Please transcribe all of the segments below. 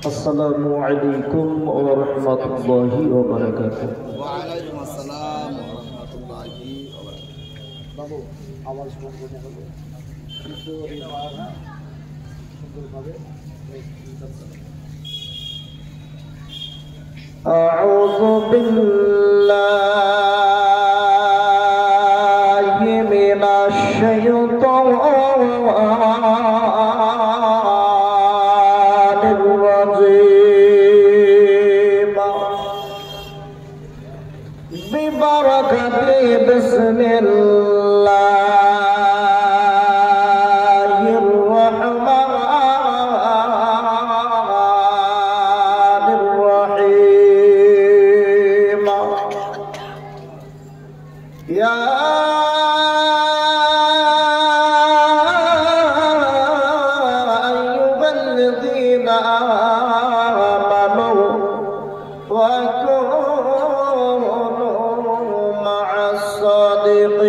আসসালামু আলাইকুম ওয়া রাহমাতুল্লাহি ওয়া বারাকাতুহু। ওয়া আলাইকুম আসসালাম ওয়া রাহমাতুল্লাহি ওয়া বারাকাতুহু। বাবু আওয়াজ বন্ধ করে হবে কিন্তু সুন্দরভাবে আউযু বিল্লাহি মিনাশ শাইতানির রাজীম বিবারাকাতি বিসমিল্লাহির রাহমানির রাহিম। ইয়া আইয়ুহাল্লাযীনা আমানু ওয়া কুনু মা'আস সাদিকিন।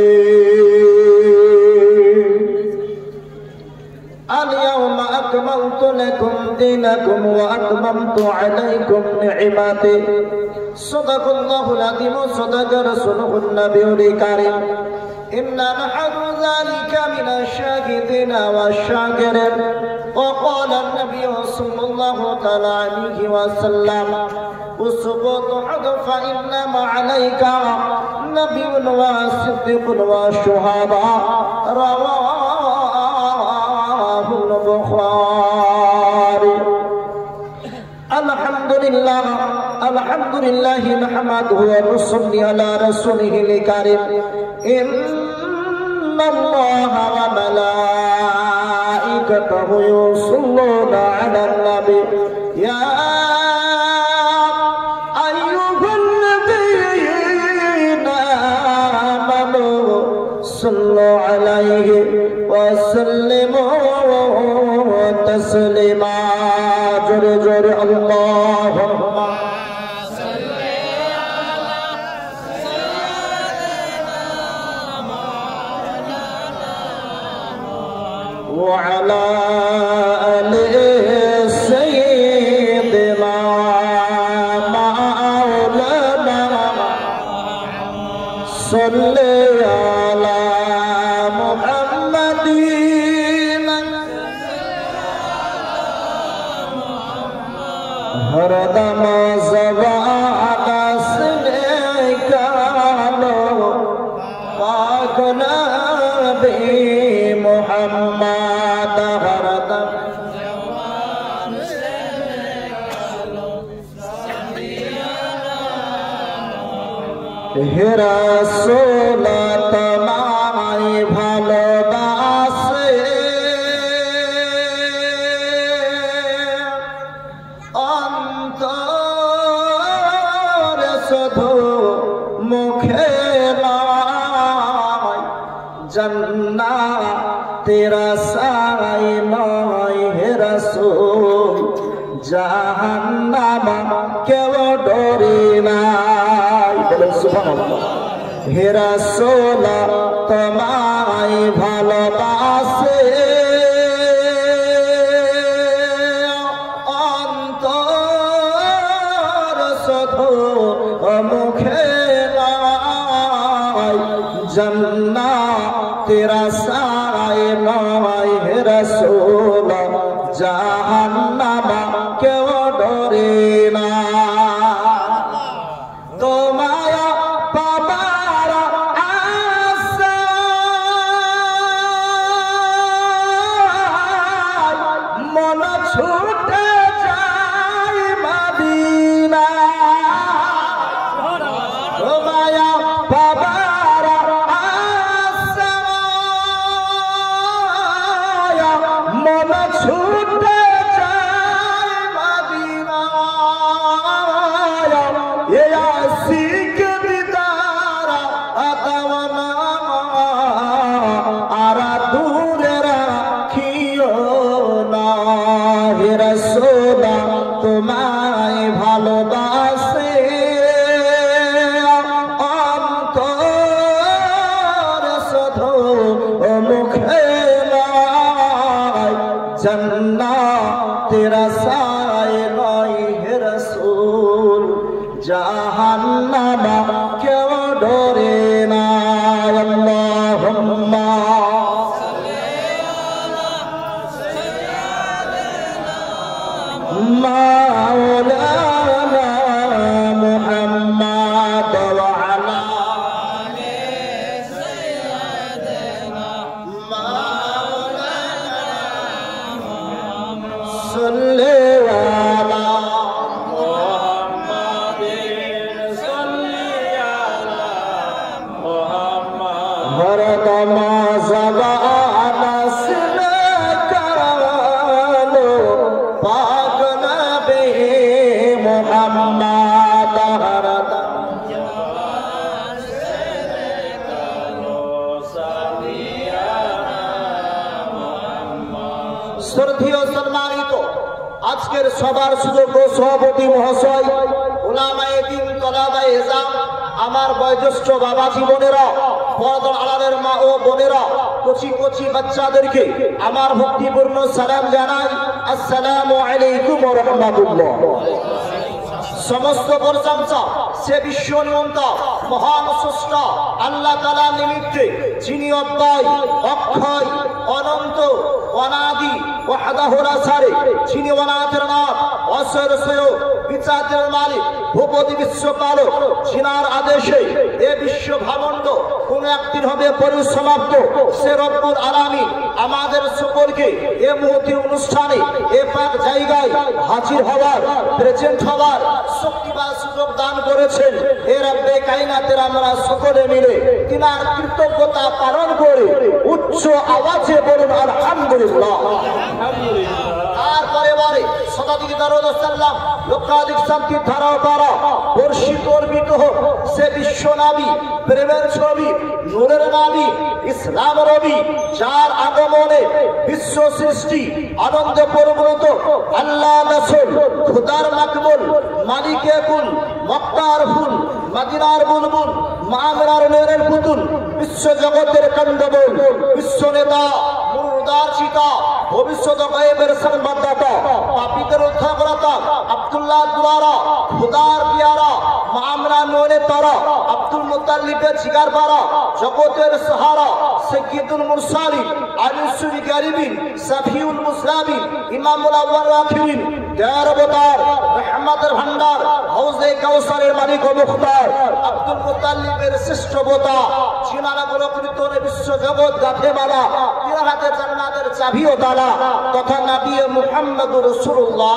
اليوم أكملت لكم دينكم وأتممت عليكم نعمتي صدق الله العظيم صدق رسوله النبي الكريم إنا نحن ذلك من الشاهدين والشاكرين. وقال النبي صلى الله تعالى عليه وسلم اثبت فإنما عليك نبي وصديق وشهداء. رواه البخاري. الحمد لله نحمده ونصلي على رسوله الكريم. إن الله وملائكته يصلون على النبي يا أيها الذين آمنوا صلوا عليه وسلموا تسليما. جل جل اللهم صل على سيدنا مولانا وعلى آل سيدنا مولانا صل على محمد हर दम ज़बाना से निकालो पाक नबी मुहम्मद. हर दम ज़बान से निकालो हे रसूल तुम्हारी भालोबासे শুধু মুখে নয় জান্নাতের আশায় নয় হে রাসূল জাহান্নাম কেউ ডরে নাই। বলেন সুবহানাল্লাহ। হে রাসূল তোমায় ভালোবাসে শুধু মুখে নয় জান্নাতের আশায় নয় হে রাসূল জাহান্নাম কেউ ডরে না। তোমায় পাবার আশায় মন ছুটে যায় মদিনা। তোমায় পাবার আশায় মন ছুটে যায় মদিনা। এ আশিক দিদার আতাওয়ানা আর দূরে রাখিও না হে রাসূল তোমায় ভালোবাসে অন্তর শুধু মুখে নয় জান্নাতের আশায় مولانا محمد وعلى سيدنا مولانا صل على محمد صل على محمد ورقما زبانا سنكرانو पाक नबी मुहम्मद শ্রদ্ধেয় সম্মানিত আজকের সবার সুযোগ্য সভাপতি মহাশয় উলামায়ে দ্বীন তলাবায়ে ইলম আমার বয়োজ্যেষ্ঠ বাবা জীবনেরা পর্দার আড়ালের মা ও বোনেরা কচি কচি বাচ্চাদেরকে আমার ভক্তিপূর্ণ সালাম জানাই আসসালামু আলাইকুম ওয়া রাহমাতুল্লাহ। সমস্ত প্রশংসা সে বিশ্ব নিয়ন্তা মহান স্রষ্টা আল্লাহ তাআলা নিমিত্তে যিনি অব্যয় অক্ষয় অনন্ত অনাদি ওয়াহদাহু লা শারীক যিনি অনাথের নাথ অসরসয় বিচারের মালিক ভূপতি বিশ্বপালক যিনার আদেশে এ বিশ্ব ভাবন্ড কোন একদিন হবে পরিসমাপ্ত সে রব্বুল আলামিন আমাদের সকলকে এই মুহূর্তে অনুষ্ঠানে এ পাক জায়গায় হাজির হওয়ার প্রেজেন্ট হওয়ার শক্তি বা সুযোগ দান করেছেন। এ রব্বে কায়নাতের আমরা সকলে মিলে তিনার কৃতজ্ঞতা পালন করে উচ্চ আওয়াজে বলুন আলহামদুলিল্লাহ। তারপরে বারে শতাধিক দরুদ ও সালাম লক্ষাধিক শান্তির ধারা পারা বর্ষিত অর্পিত হোক সে বিশ্ব নবী প্রেমের ছবি নূরের নবী ইসলাম রবি যার আগমনে বিশ্ব সৃষ্টি আনন্দে পরিপূর্ণ আল্লাহ রাসূল খোদার মাকবুল মালিকে কুল মক্কার ফুল মদিনার বুলবুল মামিনার নূরের পুতুল বিশ্ব জগতের কন্দবল বিশ্ব নেতা মুরদার চিতা ভবিষ্যৎ গায়েবের সংবাদদাতা পাপীদের উদ্ধারকর্তা আব্দুল্লাহ দুলারা খোদার পিয়ারা মামলা নূরে তারা আব্দুল মুত্তালিবের জিগার পারা জগতের সাহারা সাইয়্যিদুল মুরসালিন আলিসুল গারিবিন সাফিউল মুসলামিন ইমামুল আউয়াল আখিরিন দেয়ার অবতার রহমতের ভান্ডার হাউজে কাউসারের মালিক ও মুখতার আব্দুল মুত্তালিবের শ্রেষ্ঠ বোতা যিনারা গোলকৃত বিশ্ব জগৎ গাথেমালা তিনার হাতে জান্নাতের চাবি ও তালা তথা নবী মুহাম্মদুর রাসূলুল্লাহ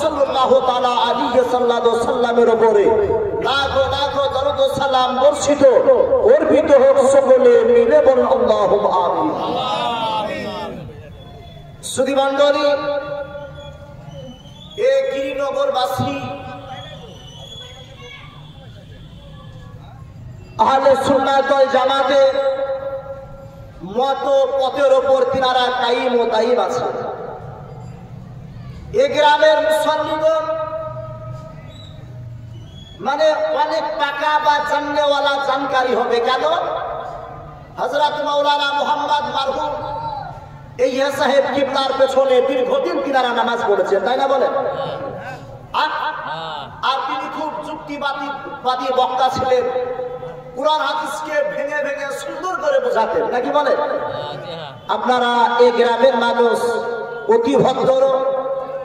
সাল্লাল্লাহু তাআলা আলাইহি সাল্লামের উপরে লাখো লাখো দরুদ ও সালাম বর্ষিত অর্পিত হোক সকলে মিলে বলুন আল্লাহুম্মা আমিন। সুধী মণ্ডলী এ গিরিনগরবাসী আহলে সুন্নাত ওয়াল জামাতের মত পথের ওপর তিনারা কায়েম ও দায়ীম আছে। এ গ্রামের মুসল্লিগণ মানে অনেক পাকা বা জাননেওয়ালা জানকারী হবে কেন হযরত মাওলানা মুহাম্মদ মারহুম এই সাহেব কিবলার পেছনে দীর্ঘদিন তিনারা নামাজ পড়েছেন তাই না বলেন। আর তিনি খুব যুক্তিবাদী বক্তা ছিলেন কুরআন হাদিসকে ভেঙে ভেঙে সুন্দর করে বোঝাতেন নাকি বলেন। আপনারা এই গ্রামের মানুষ অতি ভদ্র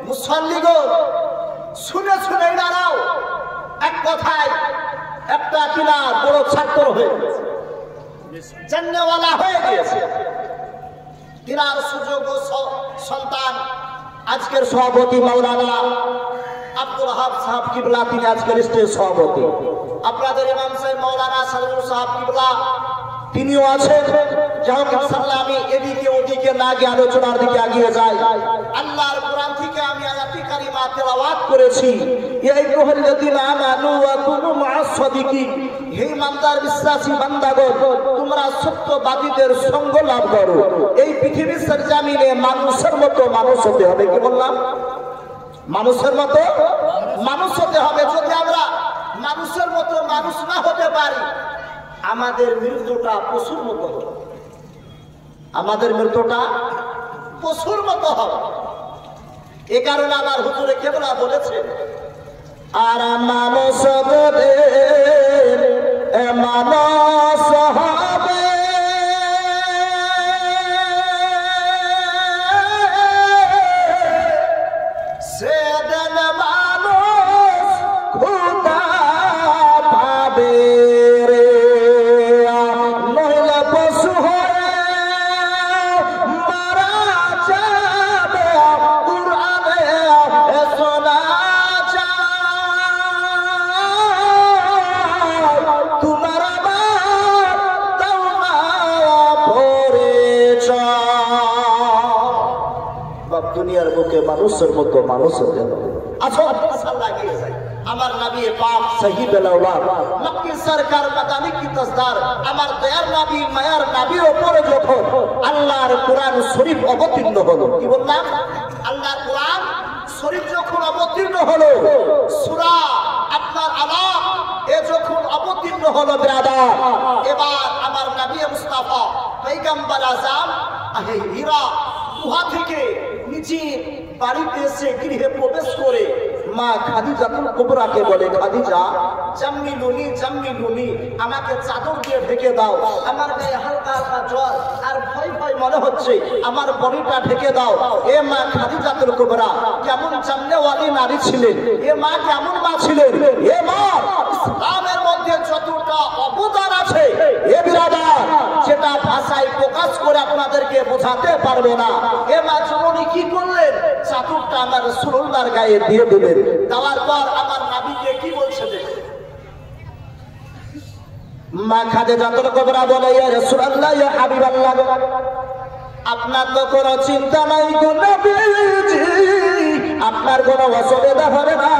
মুসল্লিগণ শুনে শুনে দাঁড়াও এক কথায় একটা কিনা বড় ছাত্র হয়ে গেছে জান্নাওয়ালা হয়ে গিয়েছে। তিনার সুযোগ্য সন্তান আজকের সভাপতি মাওলানা আব্দুল ওয়াহাব সাহেব কিবলা তিনি আজকের স্টেজ সভাপতি। আপনাদের ইমাম সাহেব মাওলানা সাদুর সাহেব কিবলা তিনিও আছেন। যাই হোক ইনশাআল্লাহ আমি এদিকে ওদিকে না গিয়ে আলোচনার দিকে এগিয়ে যাই। আল্লাহর কোরআন থেকে আমি আয়াতি কারিমা তেলাওয়াত করেছি ইয়া আইয়ুহাল্লাযীনা আমানু ওয়া কুনু মা'আস সাদিকিন হে ইমানদার বিশ্বাসী বান্দাগণ তোমরা সত্যবাদীদের সঙ্গ লাভ করো। এই পৃথিবীর সরজমিনে মানুষের মতো মানুষ হতে হবে কি বললাম মানুষের মতো মানুষ হতে হবে। যদি আমরা মানুষের মতো মানুষ না হতে পারি আমাদের মৃত্যুটা পশুর মতো হবে। আমাদের মৃত্যুটা পশুর মতো হবে। এ কারণে আমার হুজুরে কেবলা বলেছে আর মানুষ মানুষ হবে যেদিন মানুষ খোদা পাবে রে, নইলে পশু হয়ে মারা যাবে। কুরআনে শোনা যায় তোমার আমার তাওবা পড়েছ। বাপ দুনিয়ার বুকে মানুষের মতো মানুষ হতে হবে। আসল লাগিয়ে যায় আমার নবী পাক সহি বেলাওয়াত মক্কি সরকার মাদানী কি তাসদার আমার দয়ার নবী মায়ার নবীর উপরে যখন আল্লাহর কোরআন শরীফ অবতীর্ণ হলো, কি বললাম? আল্লাহর কোরআন শরীফ যখন অবতীর্ণ হলো, সূরা আপনার আলাপ এ যখন অবতীর্ণ হলো ব্রাদার, এবার আমার নবী মুস্তাফা পয়গম্বর আযম হীরা গুহা থেকে নিচে বাড়িতে এসে গৃহে প্রবেশ করে মা খাদিজাতুল কুবরাকে বলে, খাদিজা জাম্মিলুনি জাম্মিলুনি, আমাকে চাদর দিয়ে ঢেকে দাও, আমার গায়ে হালকা হালকা জ্বর আর ভয় ভয় মনে হচ্ছে, আমার বডিটা ঢেকে দাও। এ মা খাদিজাতুল কুবরা কেমন জান্নাতওয়ালী নারী ছিলেন, এ মা কেমন মা ছিলেন, এ মা ইসলামের মধ্যে যতটা অবদান আছে এ বিরাদার সেটা ভাষায় প্রকাশ করে আপনাদেরকে বোঝাতে পারবে না। এ মা জননী কি করলেন? চাদরটা আমার রাসূলুল্লাহর গায়ে দিয়ে দিলেন। দেওয়ার পর আমার নবীকে কি বলছে দেখুন, মা খাদিজাতুল কুবরা বলে, ইয়া রাসূলুল্লাহ ইয়া হাবিবাল্লাহ, আপনার তো কোনো চিন্তা নাই গো নবীজি, আপনার কোনো অসুবিধা হবে না।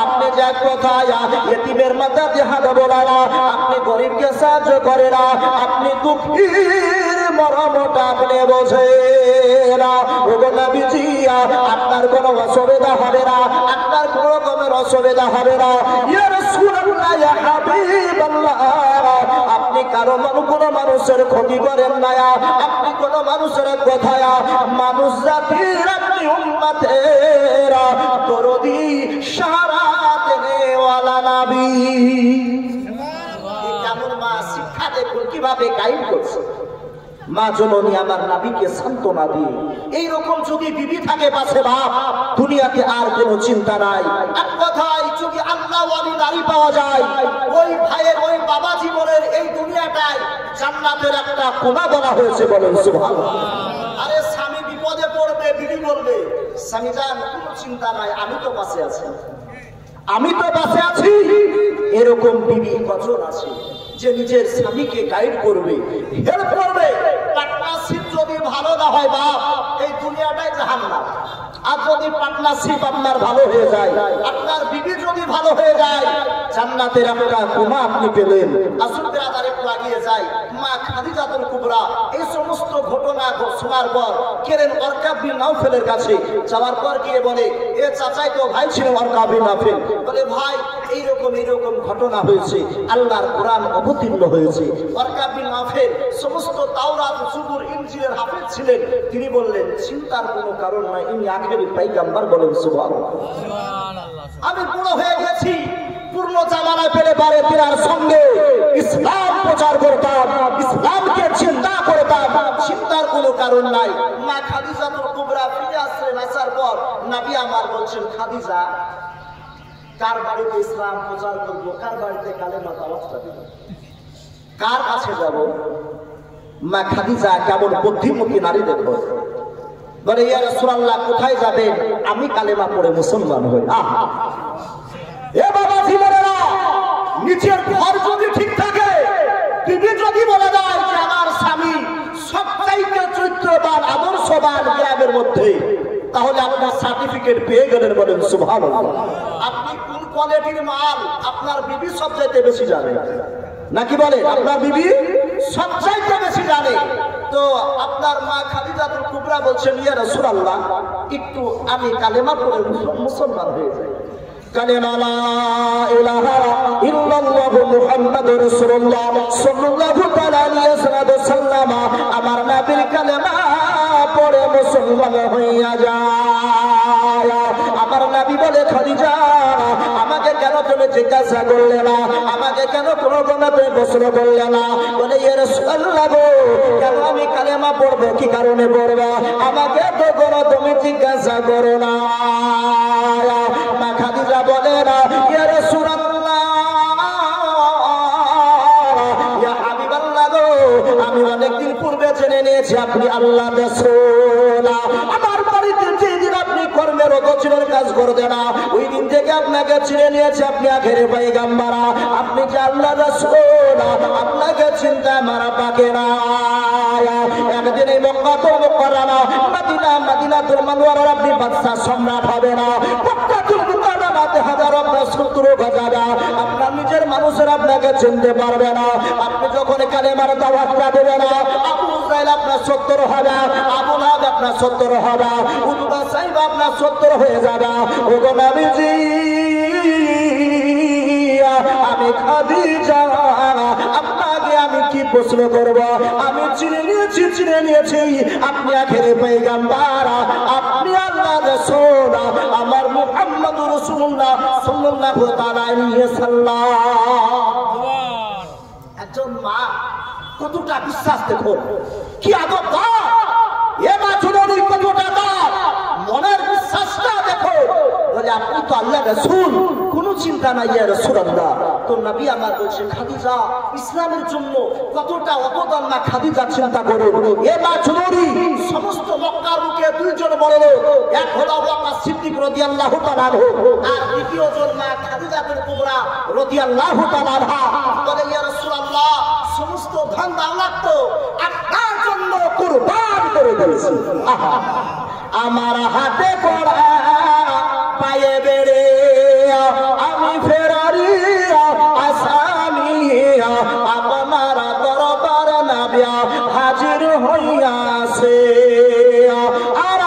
আপনি যা কোথায় ইতিমের মাথা জিহাদ বলা না, আপনি গরিবকে সাহায্য করে না, আপনি দুঃখীর মরমটা আপনি বোঝে না। ও গো নবীজি, আপনার কোনো অসুবিধা হবে না, আপনার কোনো রকমের অসুবিধা হবে না। ইয়া রাসূলুল্লাহ ইয়া হাবিবাল্লাহ, আপনি কারো কোনো মানুষের ক্ষতি করেন না, আপনি কোনো মানুষের কথায় মানুষ জাতির আপনি উম্মতেরা দরদি সারা দেনেওয়ালা নবী। কেমন মা শিক্ষা দেখুন কিভাবে গাইড করছে। মা জননী আমার নবীকে সান্ত্বনা দিয়ে, এইরকম যদি বিবি থাকে পাশে বাপ, দুনিয়াতে আর কোনো চিন্তা নাই। এক কথায় যদি আল্লাহ ওয়ালি নারী পাওয়া যায়, ওই ভাইয়ের ওই বাবা জীবনের এই দুনিয়াটায় জান্নাতের একটা কোণা বলা হয়েছে, বলেন সুবহানাল্লাহ। আরে স্বামী বিপদে পড়বে, বিবি বলবে, স্বামী জান কোনো চিন্তা নাই, আমি তো পাশে আছি, আমি তো পাশে আছি। এরকম বিবি কজন আছে যে নিজের স্বামীকে গাইড করবে, হেল্প করবে। পার্টনারশিপ যদি ভালো না হয় বাপ, এই দুনিয়াটাই জাহান্নাম। আর যদি পার্টনারশিপ আপনার ভালো হয়ে যায়, আপনার বিবি যদি ভালো হয়ে যায়, জান্নাতের একটা কোণা আপনি পেলেন। আসুন ব্রাদার একটু আগিয়ে যাই। মা খাদিজাতুল কুবরা এই সমস্ত ঘটনা শোনার পর গেলেন ওয়ারকা বিন নাওফেলের কাছে। যাওয়ার পর গিয়ে বলে, এ চাচাই তো ভাই ছিল ওয়ারকা বিন নাওফেল, বলে ভাই এইরকম ঘটনা হয়েছে, আল্লাহর কোরআন অবতীর্ণ হয়েছে। ওয়ারকা বিন নাওফেল সমস্ত তাওরাত, জবুর, ইনজিলের হাফেজ ছিলেন। তিনি বললেন, চিন্তার কোনো কারণ নাই, ইনি আখেরি পয়গম্বর, বলেন সুবহানাল্লাহ। আমি বুড়ো হয়ে গেছি, পূর্ণ জামানায় পেলে পারে তিনার সঙ্গে ইসলাম প্রচার করতাম, ইসলামকে চিন্তা করতাম, চিন্তার কোনো কারণ নাই। মা খাদিজাতুল কুবরা ফিরে আসলেন। আসার পর নবী আমার বলছেন, খাদিজা কার বাড়িতে ইসলাম প্রচার করবো, কার বাড়িতে কালেমা দাওয়াতটা দিব, কার কাছে যাব? মা খাদিজা কেমন বুদ্ধিমতী নারী দেখো, বলে, ইয়া রাসূলুল্লাহ কোথায় যাবেন? আমি কালেমা পড়ে মুসলমান হই। এ বাবা জীবনেরা, নিচের ঘর যদি ঠিক থাকে, বিবি যদি বলে দেয় যে আমার স্বামী সবচাইতে চরিত্রবান, আদর্শবান গ্রামের মধ্যে, তাহলে আপনার সার্টিফিকেট পেয়ে গেলেন, বলেন সুবহানাল্লাহ। আপনি কোন কোয়ালিটির মাল আপনার বিবি সবচাইতে বেশি জানে, নাকি বলে আপনার বিবি সবচাইতে বেশি জানে। তো আপনার মা খাদিজাতুল কুবরা বলছেন, ইয়া রাসূলুল্লাহ একটু আমি কালেমা পড়ে মুসলমান হয়ে যাই। কালেমা লা ইলাহা ইল্লাল্লাহু মুহাম্মাদুর রাসূলুল্লাহ সাল্লাল্লাহু তাআলা আলাইহি ওয়াসাল্লাম, আমার নবীর কালেমা পড়ে মুসলমান হইয়া যায়। আমার নবী বলে, খাদিজা আমাকে কেন তুমি জিজ্ঞাসা করলে না, আমাকে কেন কোনো গণতে প্রশ্ন করলে না? বলে ইয়া রাসূলুল্লাহ গো, কেন আমি কালেমা পড়বো, কি কারণে পড়বো? আমাকে তো কোনো তুমি জিজ্ঞাসা করো না। মা খাদিজা বলে না, ইয়া রাসূলুল্লাহ, ইয়া হাবিবাল্লাহ গো, আমি অনেকদিন পূর্বে জেনে নিয়েছি আপনি আল্লাহর রাসূল। আমার বাড়িতে যেদিন আপনি কর্মের অগোচরের কাজ করতে না, ওই দিন থেকে আপনাকে চিনে নিয়েছে আপনি আখেরে পয়গম্বর, আপনি যে আল্লাহর রাসূল, আপনাকে চিন্তা মারা পাকে না। একদিন এই মক্কাতুল মুকাররমা মদিনাতুল মুনাওয়ারার আপনি বাদশা সম্রাট হবে না, মক্কাতুল মুকাররমাতে হাজার আপনার শত্রু গজাবে, আপনার নিজের মানুষের আপনাকে চিনতে পারবে না। আপনি যখন কালেমার দাওয়াতটা দেবেন, আবু জাহেল আপনার 70 হবে, আবু লাহাব আপনার 70 হবে, উতবা সাইবা আপনার 70 হয়ে যাবে। ওগো নবীজি, আমি খাদিজা, আপনাকে আমি কি প্রশ্ন করব? আমি চিনে নিয়েছি আপনি আখেরে পয়গম্বর, আপনি আল্লাহর রাসূল, আমার মুহাম্মদুর রাসূলুল্লাহ সাল্লাল্লাহু তাআলা আলাইহি সাল্লাম। একজন মা কতটা বিশ্বাস, দেখো কি আদব দাও, এ মা জননী কতটা দাও, মনের বিশ্বাসটা দেখো। বলে আপনি তো আল্লাহর রাসূল, কোনো চিন্তা নাই ইয়া রাসূলুল্লাহ। তো নবী আমার বলছে, খাদিজা ইসলামের জন্য কতটা অবদান না খাদিজা চিন্তা করুন। এ মা জননী, সমস্ত মক্কার মুখে দুইজন বড় লোক, এক হলো আবু বকর সিদ্দিক রাদিয়াল্লাহু তাআলা আনহু, আর দ্বিতীয় জন মা খাদিজা বিনতে কুবরা রাদিয়াল্লাহু তাআলা আনহা। বলে ইয়া রাসূলুল্লাহ, সমস্ত ধন দৌলত তো আপনার জন্য কুরবান করে দিয়েছি। আমার হাতে পড়া পায়ে বেড়ে আমি ফেরারি আসামি, আপনার দরবার নাবিয়া হাজির হইয়াছে, আর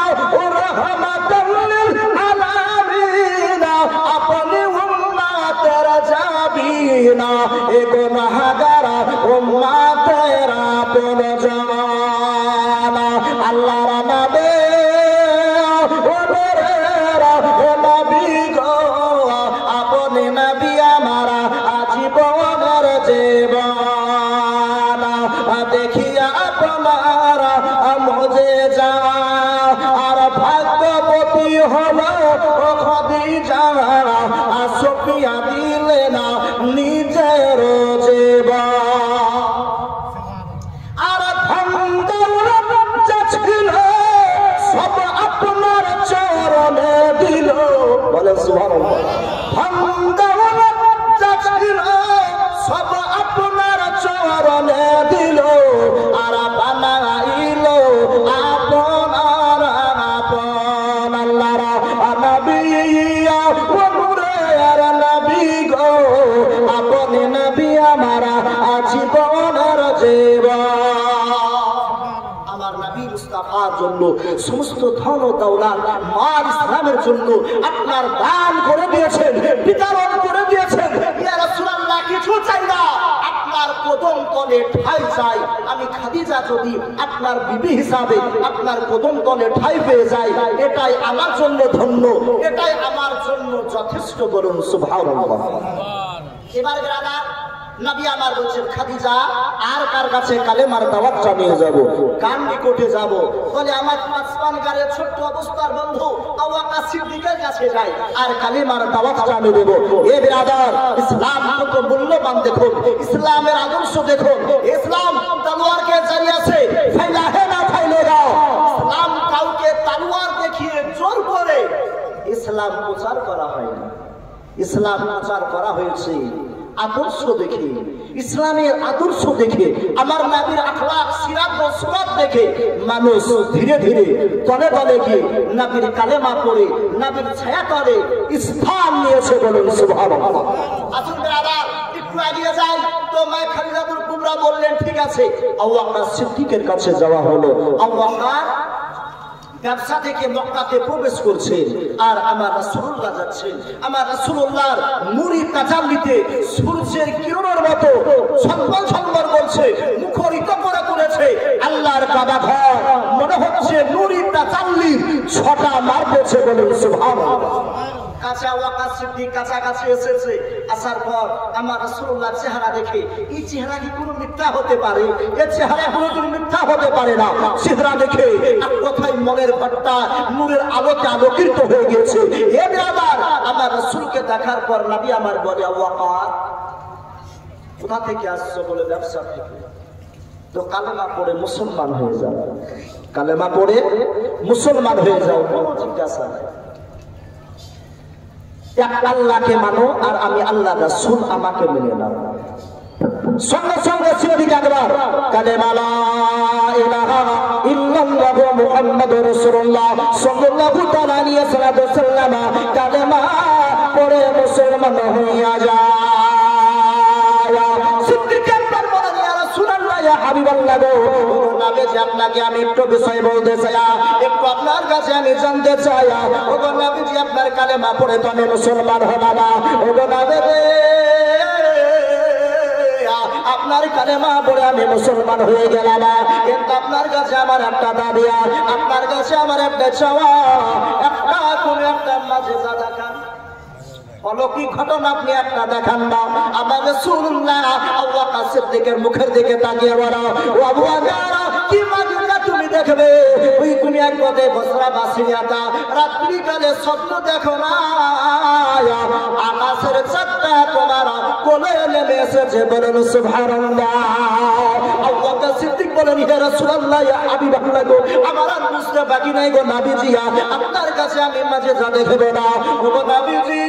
রহমাতুল লিল আলামিন, আপনি উম্মতের জাবিনা, এ গুনাহগার উম্মতের আপন জানা। আল্লাহর নবী আপনি নবী আমার আজীবনের জীবন, দেখিয়া আপনার মুজিজা, আর ভাগ্যবতী হলো খাদিজা, সুফিয়া দিলে না নিজের জীবন, আর ধন দৌলত যা ছিল সব আপনার চরণে দিল। বলে সুবহানাল্লাহ। ধন দৌলত যা ছিল সব আপনার চরণে দিল, আর বানাইল আপনার আপন। আল্লাহর নবী নূরের নবী গো, আপনি নবী আমার আজীবনের জীবন। আমার নবী মুস্তাফার জন্য সমস্ত ধন ও দৌলত মাল ইসলামের জন্য আপনার দান করে দিয়েছেন, বিতরণ করে দিয়েছেন। ইয়া রাসূলুল্লাহ, কিছু চাই না, আপনার কদম তলে ঠাঁই চাই। আমি খাদিজা যদি আপনার বিবি হিসাবে আপনার কদম তলে ঠাঁই পেয়ে যাই, এটাই আমার জন্য ধন্য, এটাই আমার জন্য যথেষ্ট। বলুন সুবহানাল্লাহ। এবার ব্রাদার নবী আমার বলছেন, খাদিজা আর কার কাছে কালেমার দাওয়াতটা নিয়ে যাব? কার নিকটে যাব? বলে আমার পাঁচপানগারের ছোট্ট অবস্থার বন্ধু আবু বকর সিদ্দিকের কাছে যাই, আর কালেমার দাওয়াতটা আমি দেব। এ ব্রাদার, ইসলাম কত মূল্যবান দেখুন, ইসলামের আদর্শ দেখুন। ইসলাম তলোয়ারকে জারিয়াছে, ফাইলাহে না ফাইলেগা। ইসলাম কাউকে তলোয়ার দেখিয়ে জোর করে ইসলাম প্রচার করা হয়নি, ইসলাম প্রচার করা হয়েছে আদর্শ দেখে, ইসলামের আদর্শ দেখে, আমার নবীর আখলাক সিরাত ও সুরাত দেখে মানুষ ধীরে ধীরে তলে তলে গিয়ে নবীর কালেমা পড়ে নবীর ছায়া তলে স্থান নিয়েছে। বলুন সুবহানাল্লাহ। আসুন ব্রাদার, একটু এগিয়ে যাই। তো মা খাদিজা বিনতে কুবরা বললেন, ঠিক আছে। আবু বকর সিদ্দিকের কাছে যাওয়া হলো। আবু বকর ব্যবসা থেকে মক্কাতে প্রবেশ করছেন, আর আমার রাসূলুল্লাহ যাচ্ছেন। আমার রাসূলুল্লাহর নূরি তাজাল্লিতে সূর্যের কিরণের মতো ঝলমল ঝলমল করছে, মুখরিত করে তুলেছে আল্লাহর কাবা ঘর। মনে হচ্ছে নূরি তাজাল্লি ছটা মারতেছে। বলুন সুবহানাল্লাহ। চাচা ওয়াকাস সিদ্দিক কাছাকাছি এসেছে। আসার পর আমার রাসূলুল্লাহ চেহারা দেখে, এই চেহারা কি কোনো মিথ্যা হতে পারে? এই চেহারা কোনো মিথ্যা হতে পারে না। চেহারা দেখে এক কথায় মনের ঘরটা নূরের আলোতে আলোকিত হয়ে গেছে। এ ব্রাদার, আমার রাসূলকে দেখার পর নবী আমার বলে, ওয়াকাস কোথা থেকে আসছো? বলে ব্যবসা থেকে। তো কালেমা পড়ে মুসলমান হয়ে যাও, কালেমা পড়ে মুসলমান হয়ে যাও, কোনো জিজ্ঞাসা নাই। এক আল্লাহকে মানো আর আমি আল্লাহ রাসূল, আমাকে মেনে নাও। সঙ্গে সঙ্গে সিদ্দিক আকবর কালেমা লা ইলাহা ইল্লাল্লাহ মুহাম্মাদুর রাসূলুল্লাহ সাল্লাল্লাহু তাআলা আলাইহি ওয়াসাল্লাম কালেমা পড়ে মুসলমান হইয়া যায়। সিদ্দিক আকবর বলেন, ইয়া রাসূলুল্লাহ, ইয়া হাবিবাল্লাহ গো, নবী জি আপনাকে আমি একটু বিষয় বলতে চাই, একটু আপনার কাছে আমি জানতে চাই। ও গো নবী জি, আপনার কালেমা পড়ে তো আমি মুসলমান হলাম। ও গো নবী রে, আপনার কালেমা পড়ে আমি মুসলমান হয়ে গেলাম, কিন্তু আপনার কাছে আমার একটা দাবি, আপনার কাছে আমার একটা চাওয়া, একটা কোনো একটা মাঝে যা দেখান, অলৌকিক ঘটনা আপনি একটা দেখান না। আমার রাসূলুল্লাহ আল্লাহ সিদ্দিকের মুখের দিকে তাকিয়ে বলো, ও আবু বকর, কি মাজিদা তুমি দেখবে? ওই তুমি এক পথে বসরা বাসিয়াতা রাত্রিকালে স্বপ্ন দেখো না, আকাশের চাঁদটা তোমার কোলে নেমে এসেছে। বলেন সুবহানাল্লাহ। আবু বকর সিদ্দিক বলেন, ইয়া রাসূলুল্লাহ, ইয়া হাবিবাল্লাহ গো, আমার আর বুঝতে বাকি নাই গো নবীজি, আপনার কাছে আমি মাঝে যা দেখব না। ও নবীজি,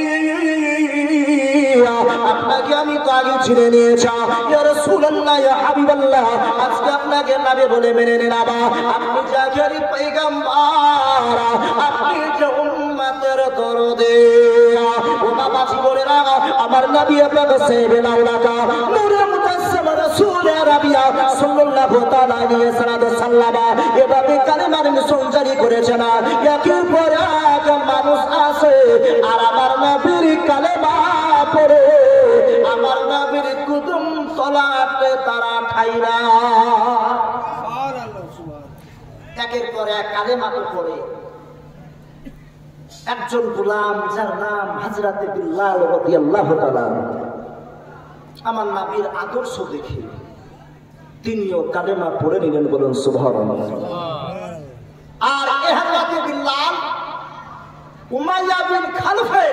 আপনাকে আমি তো আগে চিনে নিয়েছি, ইয়া রাসূলুল্লাহ, ইয়া হাবিবাল্লাহ, আজকে আপনাকে নবী বলে মেনে নিলাম। আপনি যে আখেরি পয়গম্বর, আপনি যে উম্মতের দরদে। ও বাবা জীবনেরা, আমার নবী আপনাকে সেবে লাউলাকা নূরে মুতাসসাম রাসূল আরাবিয়া সাল্লাল্লাহু তাআলা আলাইহি ওয়াসাল্লাম এভাবে কালেমার মিশন জারি করেছেন। একের পর এক মানুষ আসে আর আমার নবীর কালেমা পড়ে, আমার নবীর কুদুম তলাতে তারা ঠাই না। একের পর এক কালেমা পড়ে। একজন গোলাম যার নাম হযরতে বিল্লাল রাদিয়াল্লাহু তাআলা, আমার নবীর আদর্শ দেখে তিনিও কালেমা পড়ে নিলেন। বলুন সুবহানাল্লাহ। আর এই হযরতে বিল্লাল উমাইয়া বিন খালফে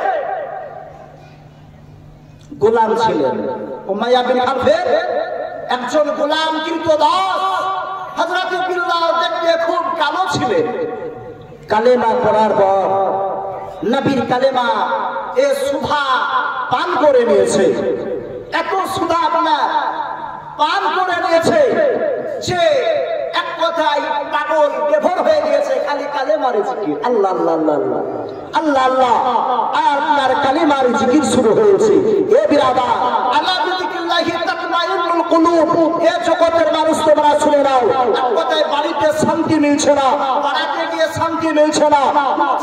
গোলাম ছিলেন। উমাইয়া বিন খালফে একজন গোলাম কৃতদাস। হযরতে বিল্লাল দেখতে খুব কালো ছিলেন। কালেমা পড়ার পর নবীর কালেমা এ সুধা পান করে নিয়েছে। এত সুধা আপনার পান করে নিয়েছে যে এক কথায় পাগল বেভর হয়ে গিয়েছে। খালি কালেমার জিকির, আল্লাহ আল্লাহ আল্লাহ আল্লাহ আল্লাহ, আর আপনার কালেমার জিকির শুরু হয়েছে। এ বিরাদার, আল্লাহ বিযিকিল্লাহি তাতমাইন্নুল কুলুব। এ জগতের মানুষ তোমরা শুনে নাও, এক কথায় বাড়িতে শান্তি মিলছে না, পাড়াতে গিয়ে শান্তি মিলছে না,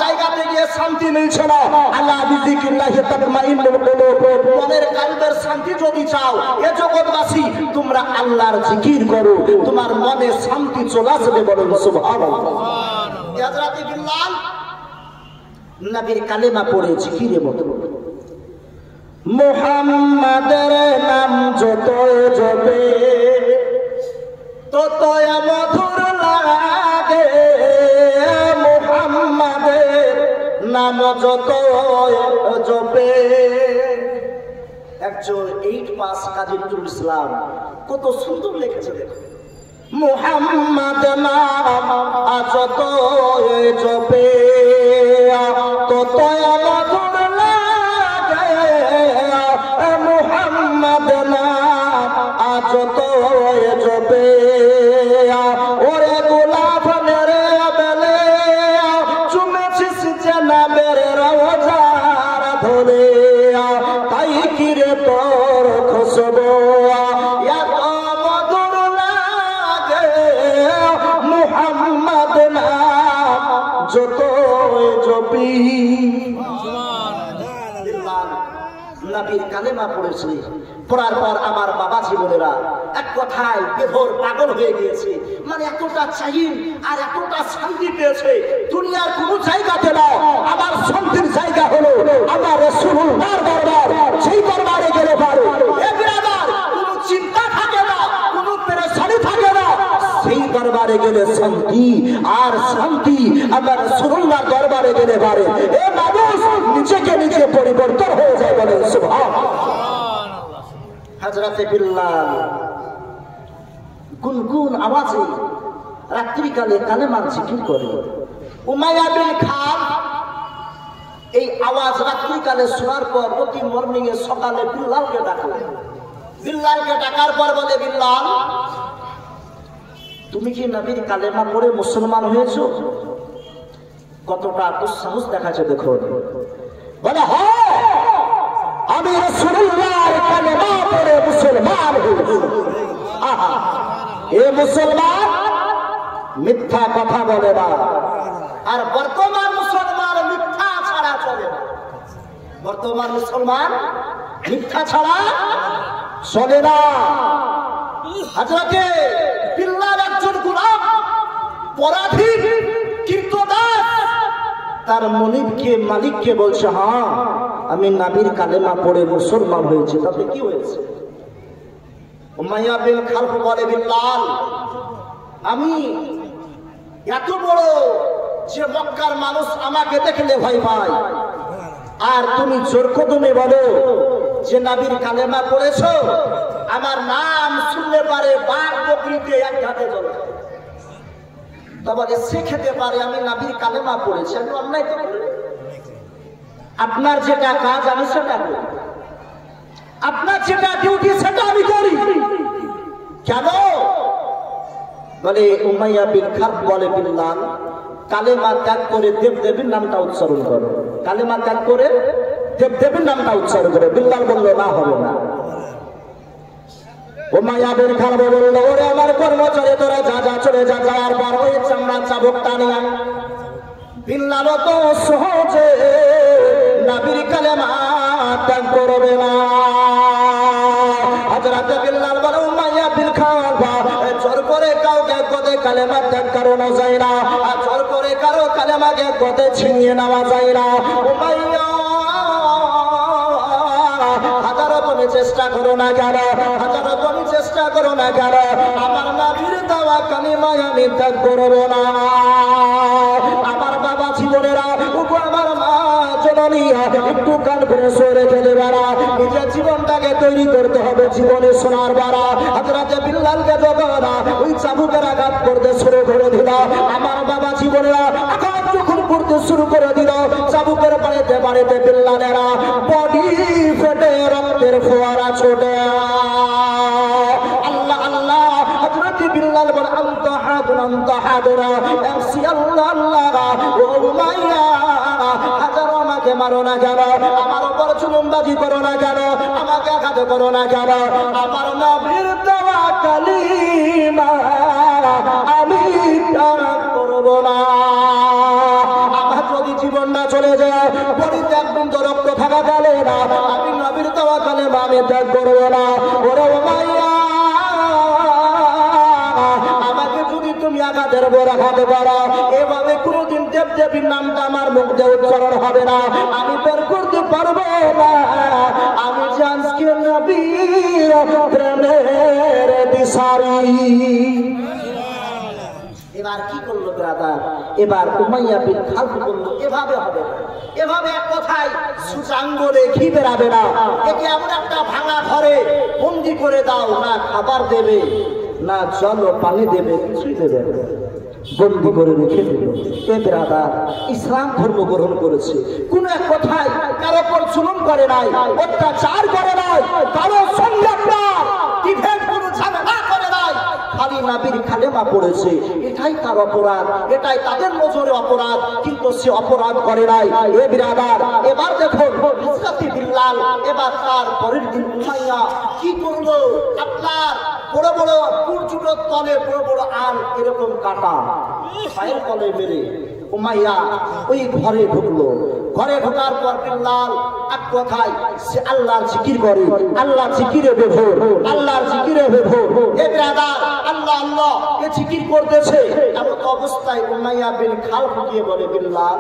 জায়গাতে গিয়ে শান্তি মিলছে না। আল্লাহ বিযিকিল্লাহি তাতমাইন্নুল কুলুব। মনের কালবের শান্তি যদি চাও, এ জগৎবাসী তোমরা আল্লাহর জিকির করো, তোমার মনে শান্তি চলে আসবে। বলুন সুবহানাল্লাহ। হযরতে বিল্লাল নবীর কালেমা পড়ে জিকিরের মতো, মুহাম্মাদের নাম যত জপে তত মধুর লাগে, মুহাম্মাদের নাম যত জপে। একজন 8 পাস কাজী নজরুল ইসলাম কত সুন্দর লিখেছে, দেখো, মুহাম্মাদ নাম যত জপে তত মধুর লাগে, মুহাম্মাদ নাম যত জপে। ওরে গোলাপ মেরে বেলে চুমেছিস জানাবের রওজার ধরে, তাই কিরে তোর খুশবু এত মধুর লাগে, মুহাম্মাদ নাম যত জপি। নবীর কালেমা পড়েছে। পড়ার পর আমার বাবা জীবনেরা এক কথায় বেঘর পাগল হয়ে গিয়েছে। মানে এতটা চাহিন আর এতটা শান্তি পেয়েছে, দুনিয়ার কোন জায়গাতে না। আমার শান্তির জায়গা হলো আমার রাসূলুল্লাহর দরবার। সেই দরবারে গেলে পারে কোনো চিন্তা থাকে না, কোনো পেরেশানি থাকে না। সেই দরবারে গেলে শান্তি, আর শান্তি আমার রাসূলুল্লাহর দরবারে গেলে পারে এ মানুষ নিজেকে নিজে পরিবর্তন হয়ে যায়। বলেন সুবহানাল্লাহ। হযরতে বিল্লাল গুনগুন আওয়াজে রাত্রিকালে কালেমার জিকির করে। উমাইয়া বিন খাব এই আওয়াজ রাত্রিকালে শোনার পর প্রতি মর্নিং এ সকালে বিল্লালকে ডাকলেন। বিল্লালকে ডাকার পর বলে, বিল্লাল তুমি কি নবীর কালেমা পড়ে মুসলমান হয়েছো? কতটা দুঃসাহস দেখাচ্ছে দেখুন। বলে হ্যাঁ, আমি রাসূলুল্লাহর কালেমা পড়ে মুসলমান হয়েছি। আহা, এ মুসলমান মিথ্যা কথা বলে না। আর বর্তমান মুসলমান মিথ্যা ছাড়া চলে না। বর্তমান মুসলমান মিথ্যা ছাড়া চলে না। হযরতে বিল্লাল একজন গোলাম, পরাধীন, কীর্তদাস, তার মনিবকে মালিককে বলছে, হ্যাঁ আমি নবীর কালেমা পড়ে মুসলমান হয়েছি। তাতে কি হয়েছে? উমাইয়া বিন খালফ বলে, বিল্লাল আমি এত বড় যে মক্কার মানুষ আমাকে দেখলে ভয় পায়, আর তুমি জোর কদমে বলো যে নবীর কালেমা পড়েছো, আমার নাম শুনলে পারে বাঘ বকরিতে এক ঘাটে চলে তবে সে খেতে পারে আমি নবীর কালেমা পড়েছি। আমি অন্যায় তো করি। আপনার যেটা কাজ আমি সেটা করি, আপনার যেটা ডিউটি সেটা আমি করি। কেন? বলে উমাইয়া বিন খালফ বলে, বিল্লাল কালেমা ত্যাগ করে দেবদেবীর নামটা উচ্চারণ করো। কালেমা ত্যাগ করে দেবদেবীর নামটা উচ্চারণ করো। বিল্লাল বললো না, হবে না। উমাইয়া বিন খালফ বলল, ওরে আমার কর্মচারী তোরা যা যা, চলে যা, যাওয়ার পর ওই চামড়া চাবুকটা নিয়ে বিল্লাল তো সহজে নবীর কালেমা ত্যাগ করবে না। হযরত বিল্লাল বলে, উমাইয়া বিন খালফ জোর করে কাউকে পদে কালেমা ত্যাগ করানো যায় না, আর জোর করে কারো কালেমাকে পদে ছিনিয়ে নেওয়া যায় না। উমাইয়া হাজারো তুমি চেষ্টা করো না কেন, হাজারো তুমি চেষ্টা করো না কেন, আমার নবীর দেওয়া কালেমা আমি ত্যাগ করবো না। আমার বাবা জীবনেরা, আমার মা জননী একটু কনফিডেন্স রেখে দেবে না। নিজের জীবনটাকে তৈরি করতে হবে জীবনে শোনার বারা। হযরতে বিল্লালকে যখন ওই চাবুকের আঘাত করতে শুরু করে দিল, আমার বাবা জীবনেরা আঘাত যখন করতে শুরু করে দিল, চাবুকের বাড়িতে বাড়িতে বিল্লালেরা বডি ফেটে রক্তের ফোয়ারা ছোটে। আল্লাহ আল্লাহ। হযরতে বিল্লাল বলে, আনতা হাদুন আনতা হাদুরা এমসি আল্লাহ আল্লাহ। ও উমাইয়া হাজার আমাকে মারো না কেন, আমার উপর জুলুমবাজি করো না কেন, আমাকে আঘাত করো না কেন, আমার নবীর দেওয়া কালিমা আমি ত্যাগ করব না। আমার যদি জীবন না চলে যায়, বড়িতে একদম তো রক্ত থাকা গেলে না, আমি নবীর দেওয়া কালিমা আমি ত্যাগ করব না। ওরে উমাইয়া আমাকে যদি তুমি আঘাতের বড় আঘাত করো, এভাবে কোনদিন দেবদেবীর নামটা আমার মুখ দিয়ে উচ্চারণ হবে না, আমি বের করতে পারবো না। আমি জানকে নবীর প্রেমের দিশারি। এবার কি করলো ব্রাদার? এবার উমাইয়া বিন খালফ বললো, এভাবে হবে না, এভাবে এক কথায় সুচাঙ্গলে ঘি বেরাবে না। একে এমন একটা ভাঙা ঘরে বন্দি করে দাও, না খাবার দেবে, না জল পানি দেবে, কিছুই দেবে না, বন্দি করে রেখে দিল। এ ব্রাদার ইসলাম ধর্ম গ্রহণ করেছে, কোন এক কথায় কারো উপর জুলুম করে নাই, অত্যাচার করে নাই, কারো সঙ্গে ডিফেন্ড কোনো ঝামেলা করে নাই, খালি নবীর কালেমা পড়েছে। এটাই তার অপরাধ, এটাই তাদের নজরে অপরাধ, কিন্তু সে অপরাধ করে নাই। এ ব্রাদার এবার দেখুন হযরত বিল্লাল এবার তার পরের দিন উমাইয়া কি করলো? আপনার বড় বড় পুরচুটোর তলে বড় বড় আল এরকম কাটা পায়ের তলে মেরে উমাইয়া ওই ঘরে ঢুকলো। ঘরে ঢোকার পর বিল্লাল এক কথায় সে আল্লাহর জিকির করে, আল্লাহর জিকিরে বিভোর, আল্লাহর জিকিরে বিভোর। এ ব্রাদার, আল্লাহ আল্লাহ এ জিকির করতেছে। এমন অবস্থায় উমাইয়া বিন খালফ গিয়ে বলে, বিল্লাল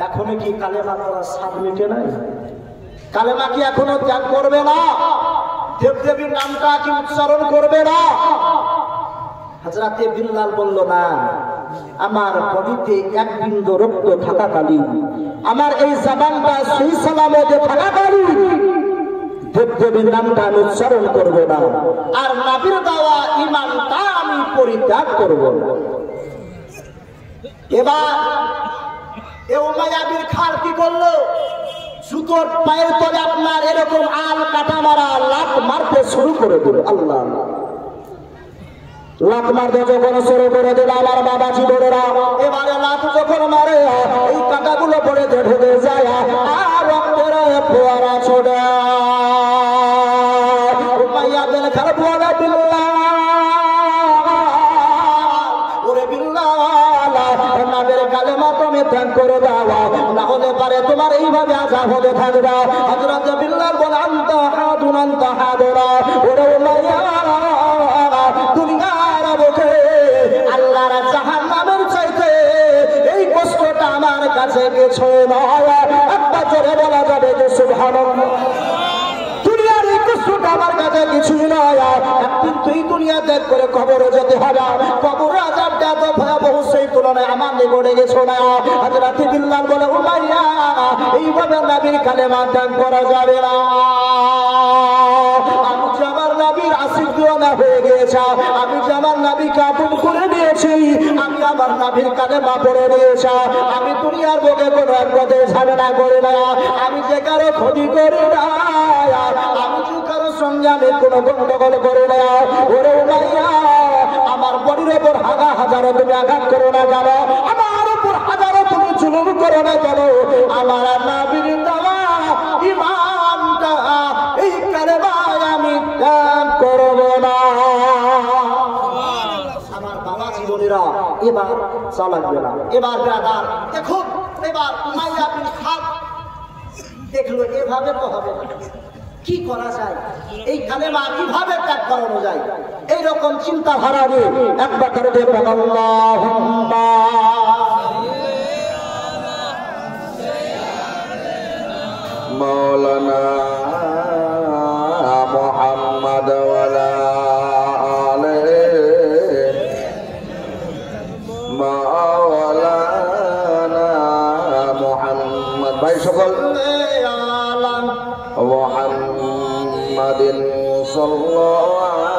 এখনো কি কালেমা পড়ার স্বাদ মিটে নাই? কালেমা কি এখনো ত্যাগ করবে না? দেবদেবীর নামটা কি উচ্চারণ করবে না? হযরতে বিল্লাল বলল, না, আমার বডিতে এক বিন্দু রক্ত থাকাকালীন, আমার এই জবানটা সহি সালামতে থাকাকালীন দেবদেবীর নামটা আমি উচ্চারণ করব না, আর নবীর দেওয়া ঈমানটা আমি পরিত্যাগ করব না। এবার এ উমাইয়া বিন খালফ কি করলো? জুতোর পায়ের তলে আপনার এরকম আল কাটা মারা লাত মারতে শুরু করে দিল। আল্লাহ, লাত মারতে যখন শুরু করে দিল আমার বাবাজি বোনেরা, এবারে লাত যখন মারে এই কাঁটাগুলো পড়ে ঢুকে যায় আর রক্তের ফোয়ারা ছোড়ে। উমাইয়া বিন খালফ বলে, বিল্লাল, ওরে বিল্লাল, নবীর কালেমা তুমি ত্যাগ করে দাও, না হলে পারে তোমার এইভাবে আযাব হতে থাকবে। হযরত বিল্লাল বলে, আনতা হাদুন আনতা হাদুরা। ওরে উমাইয়া, দুনিয়ার বুকে আল্লাহর জাহান্নামের চাইতে এই কষ্টটা আমার কাছে কিছু নয়। একবার জোরে বলা যাবে যে সুবহানাল্লাহ। দুনিয়ার এই কষ্টটা আমার কাছে কিছুই নয়। একদিন তুই দুনিয়া ত্যাগ করে কবরে যেতে হবে। কবর আযাবটা তো ভয়াবহ, সেই তুলনায় আমার নিকটে গেছো না। হযরত বিল্লাল বলে, উমাইয়া এইভাবে নবীর কালেমা ত্যাগ করা যাবে না। আমি যে আমার নবীর আশিক দিওয়ানা হয়ে গিয়েছি, আমি যে আমার নবীকে আপন করে নিয়েছি, আমি আমার নবীর কালেমা পড়ে নিয়েছি, আমি দুনিয়ার বুকে কোনো এক পথে ঝামেলা করি না, আমি যে কারো ক্ষতি করি না, আমি যে কারো সঙ্গে আমি কোনো গন্ডগোল করি না। ওরে উমাইয়া, আমার বডির ওপর হাজারো তুমি আঘাত করো না কেন, আমার উপর হাজারো তুমি জুলুম করো না কেন, আমার নবীর দেওয়া ঈমানটা এই কালেমায় আমি ত্যাগ করব না। আমার বাবা জীবনেরা এবার চালাবে না। এবার ব্রাদার দেখুন, এবার উমাইয়া বিন খালফ দেখলো এভাবে তো হবে না, কি করা যায়, এই কালেমা কিভাবে ত্যাগ করানো যায়। এইরকম চিন্তা ধারা নিয়ে একবার করে দেখবেন, আল্লাহুম্মা মাওলানা মুহাম্মদ ওয়ালা আলে মাওলানা মুহাম্মদ। ভাই সকল মুহাম্মাদিন সাল্লাল্লাহু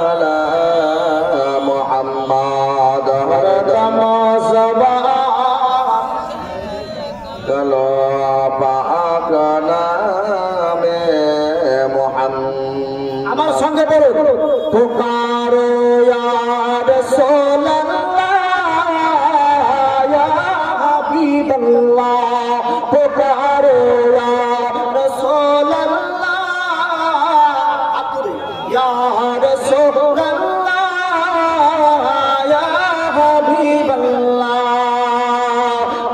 আলা মুহাম্মাদ হরদমা সাবা কালা পাকানা মে মুহাম্মদ। আমার সঙ্গে বলুন, পুকারো ইয়া রাসূলুল্লাহ ইয়া হাবিবাল্লাহ, পুকারো ইয়া রাসূলুল্লাহ ইয়া রাসূলুল্লাহ ইয়া হাবিবাল্লাহ,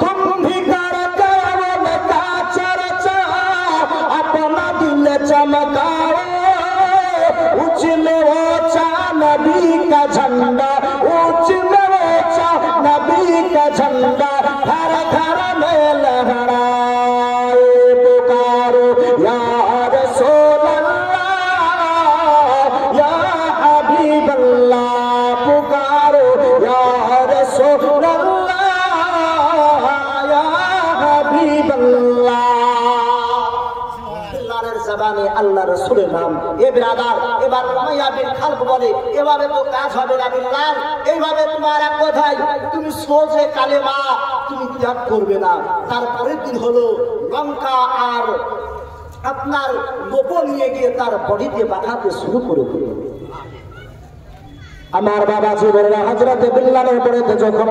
তুম ভি করতে উনকা চর্চা अपना दिल चमकाओ, ऊंच में ऊंचा नबी का झंडा, ऊंच में ऊंचा नबी का झंडा हर घर में लहराए। पुकारो या रसूलल्लाह या हबीबल्लाह, पुकारो या रसूलल्लाह या हबीबल्लाह। জবানে আল্লাহ রাসূলের নাম। এ ব্রাদার, এবার উমাইয়া বিন খালফ বলে, এভাবে তো কাজ হবে না বিল্লাল, এইভাবে তোমার এক কথাই তুমি সোজে কালেমা তুমি ত্যাগ করবে না। তারপরের দিন হলো লঙ্কা আর আপনার গোপন নিয়ে গিয়ে তার বডিতে বাঁধাতে শুরু করে দিল। আমার বাবা জীবনেরা হযরত বিল্লালের পরেতে যখন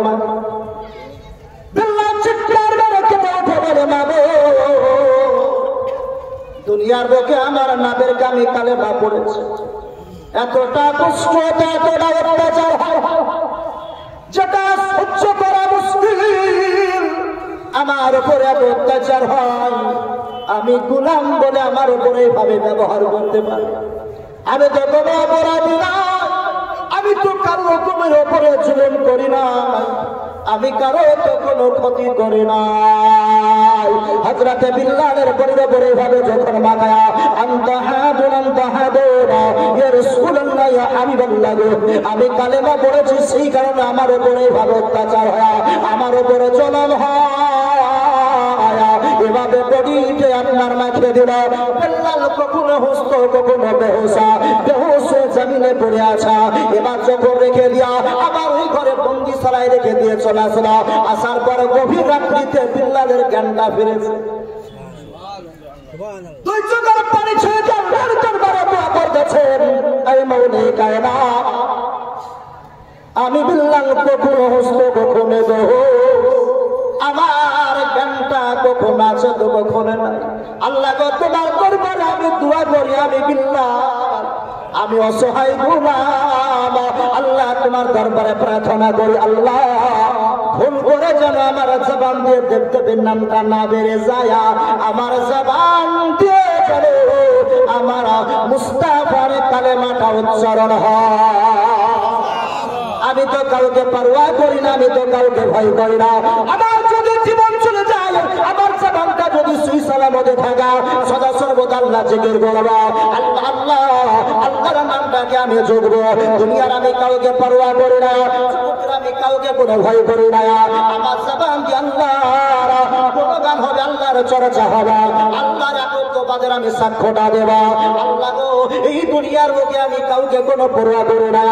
বিল্লাল চিৎকার মেরে কেঁদে ওঠে, বলে মাগো, দুনিয়ার বুকে আমার নাবের কামি কালেমা পড়েছে, এতটা কষ্ট, এতটা অত্যাচার হয় যেটা সহ্য করা মুশকিল। আমার উপরে এত অত্যাচার হয়, আমি গোলাম বলে আমার উপরে এইভাবে ব্যবহার করতে পারি? আমি তো কোনো অপরাধী না, আমি তো কারো রকমের উপরে জুলুম করি না, আমি কারো তো কোনো ক্ষতি করি না। হযরতে বিল্লালের বড় বড় ভাবে যখন মাথায়া ইয়া রাসূলুল্লাহ ইয়া হাবিবাল্লাহ, আমি কালেমা পড়েছি, সেই কারণে আমার উপরে ভাবে অত্যাচার হয়, আমার উপরে জুলুম হয়, এভাবে বডিতে আপনার মাঝে দিল। বিল্লাল কখনো হুস্ত কখনো বেহুশা, বেহুশ জমিনে পড়ে আছে। এবার যখন রেখে দিয়া আবার ওই ঘরে বন্দি সরাই রেখে দিয়ে চলে আসলো। আসার পরে গভীর রাত্রিতে বিল্লালের জ্ঞানটা ফিরেছে। দুই চোখের পানি ছেড়ে আল্লাহর দরবারে দোয়া করতেছেন, এই মৌলে কায়না, আমি বিল্লাল কখনো হুস্ত কখনো বেহুশ, আমার জ্ঞানটা কখন আছে তো কখন নাই। আল্লাহ গো তোমার দরবারে আমি দোয়া করি, আমি বিল্লাল, আমি অসহায় গোলাম, আল্লাহ তোমার দরবারে প্রার্থনা করি, আল্লাহ ভুল করে যেন আমার জবান দিয়ে দেবদেবের নামটা না বেড়ে যায়, আমার জবান দিয়ে যেন আমার মুস্তাফার কালেমাটা উচ্চারণ হয়। আমি তো কাউকে পারোয়া করি না, আমি তো কাউকে ভয় করি না। আমার যদি জীবন চলে যায়, আমার জবানটা যদি সুই সালামতে থাকা, সদা সর্বদা আল্লাহ জিকির করব, আল্লাহ আল্লাহ আল্লাহর নামটাকে আমি জপব। দুনিয়ার আমি কাউকে পারোয়া করি না, আমি কাউকে কোনো ভয় করি না। আমার জবান দিয়ে আল্লাহর গুণগান হবে, আল্লাহর চর্চা হবে, আল্লাহর একত্ববাদের আমি সাক্ষ্যটা দেব। আল্লাহ গো, এই দুনিয়ার লোকে আমি কাউকে কোনো পরোয়া করি না,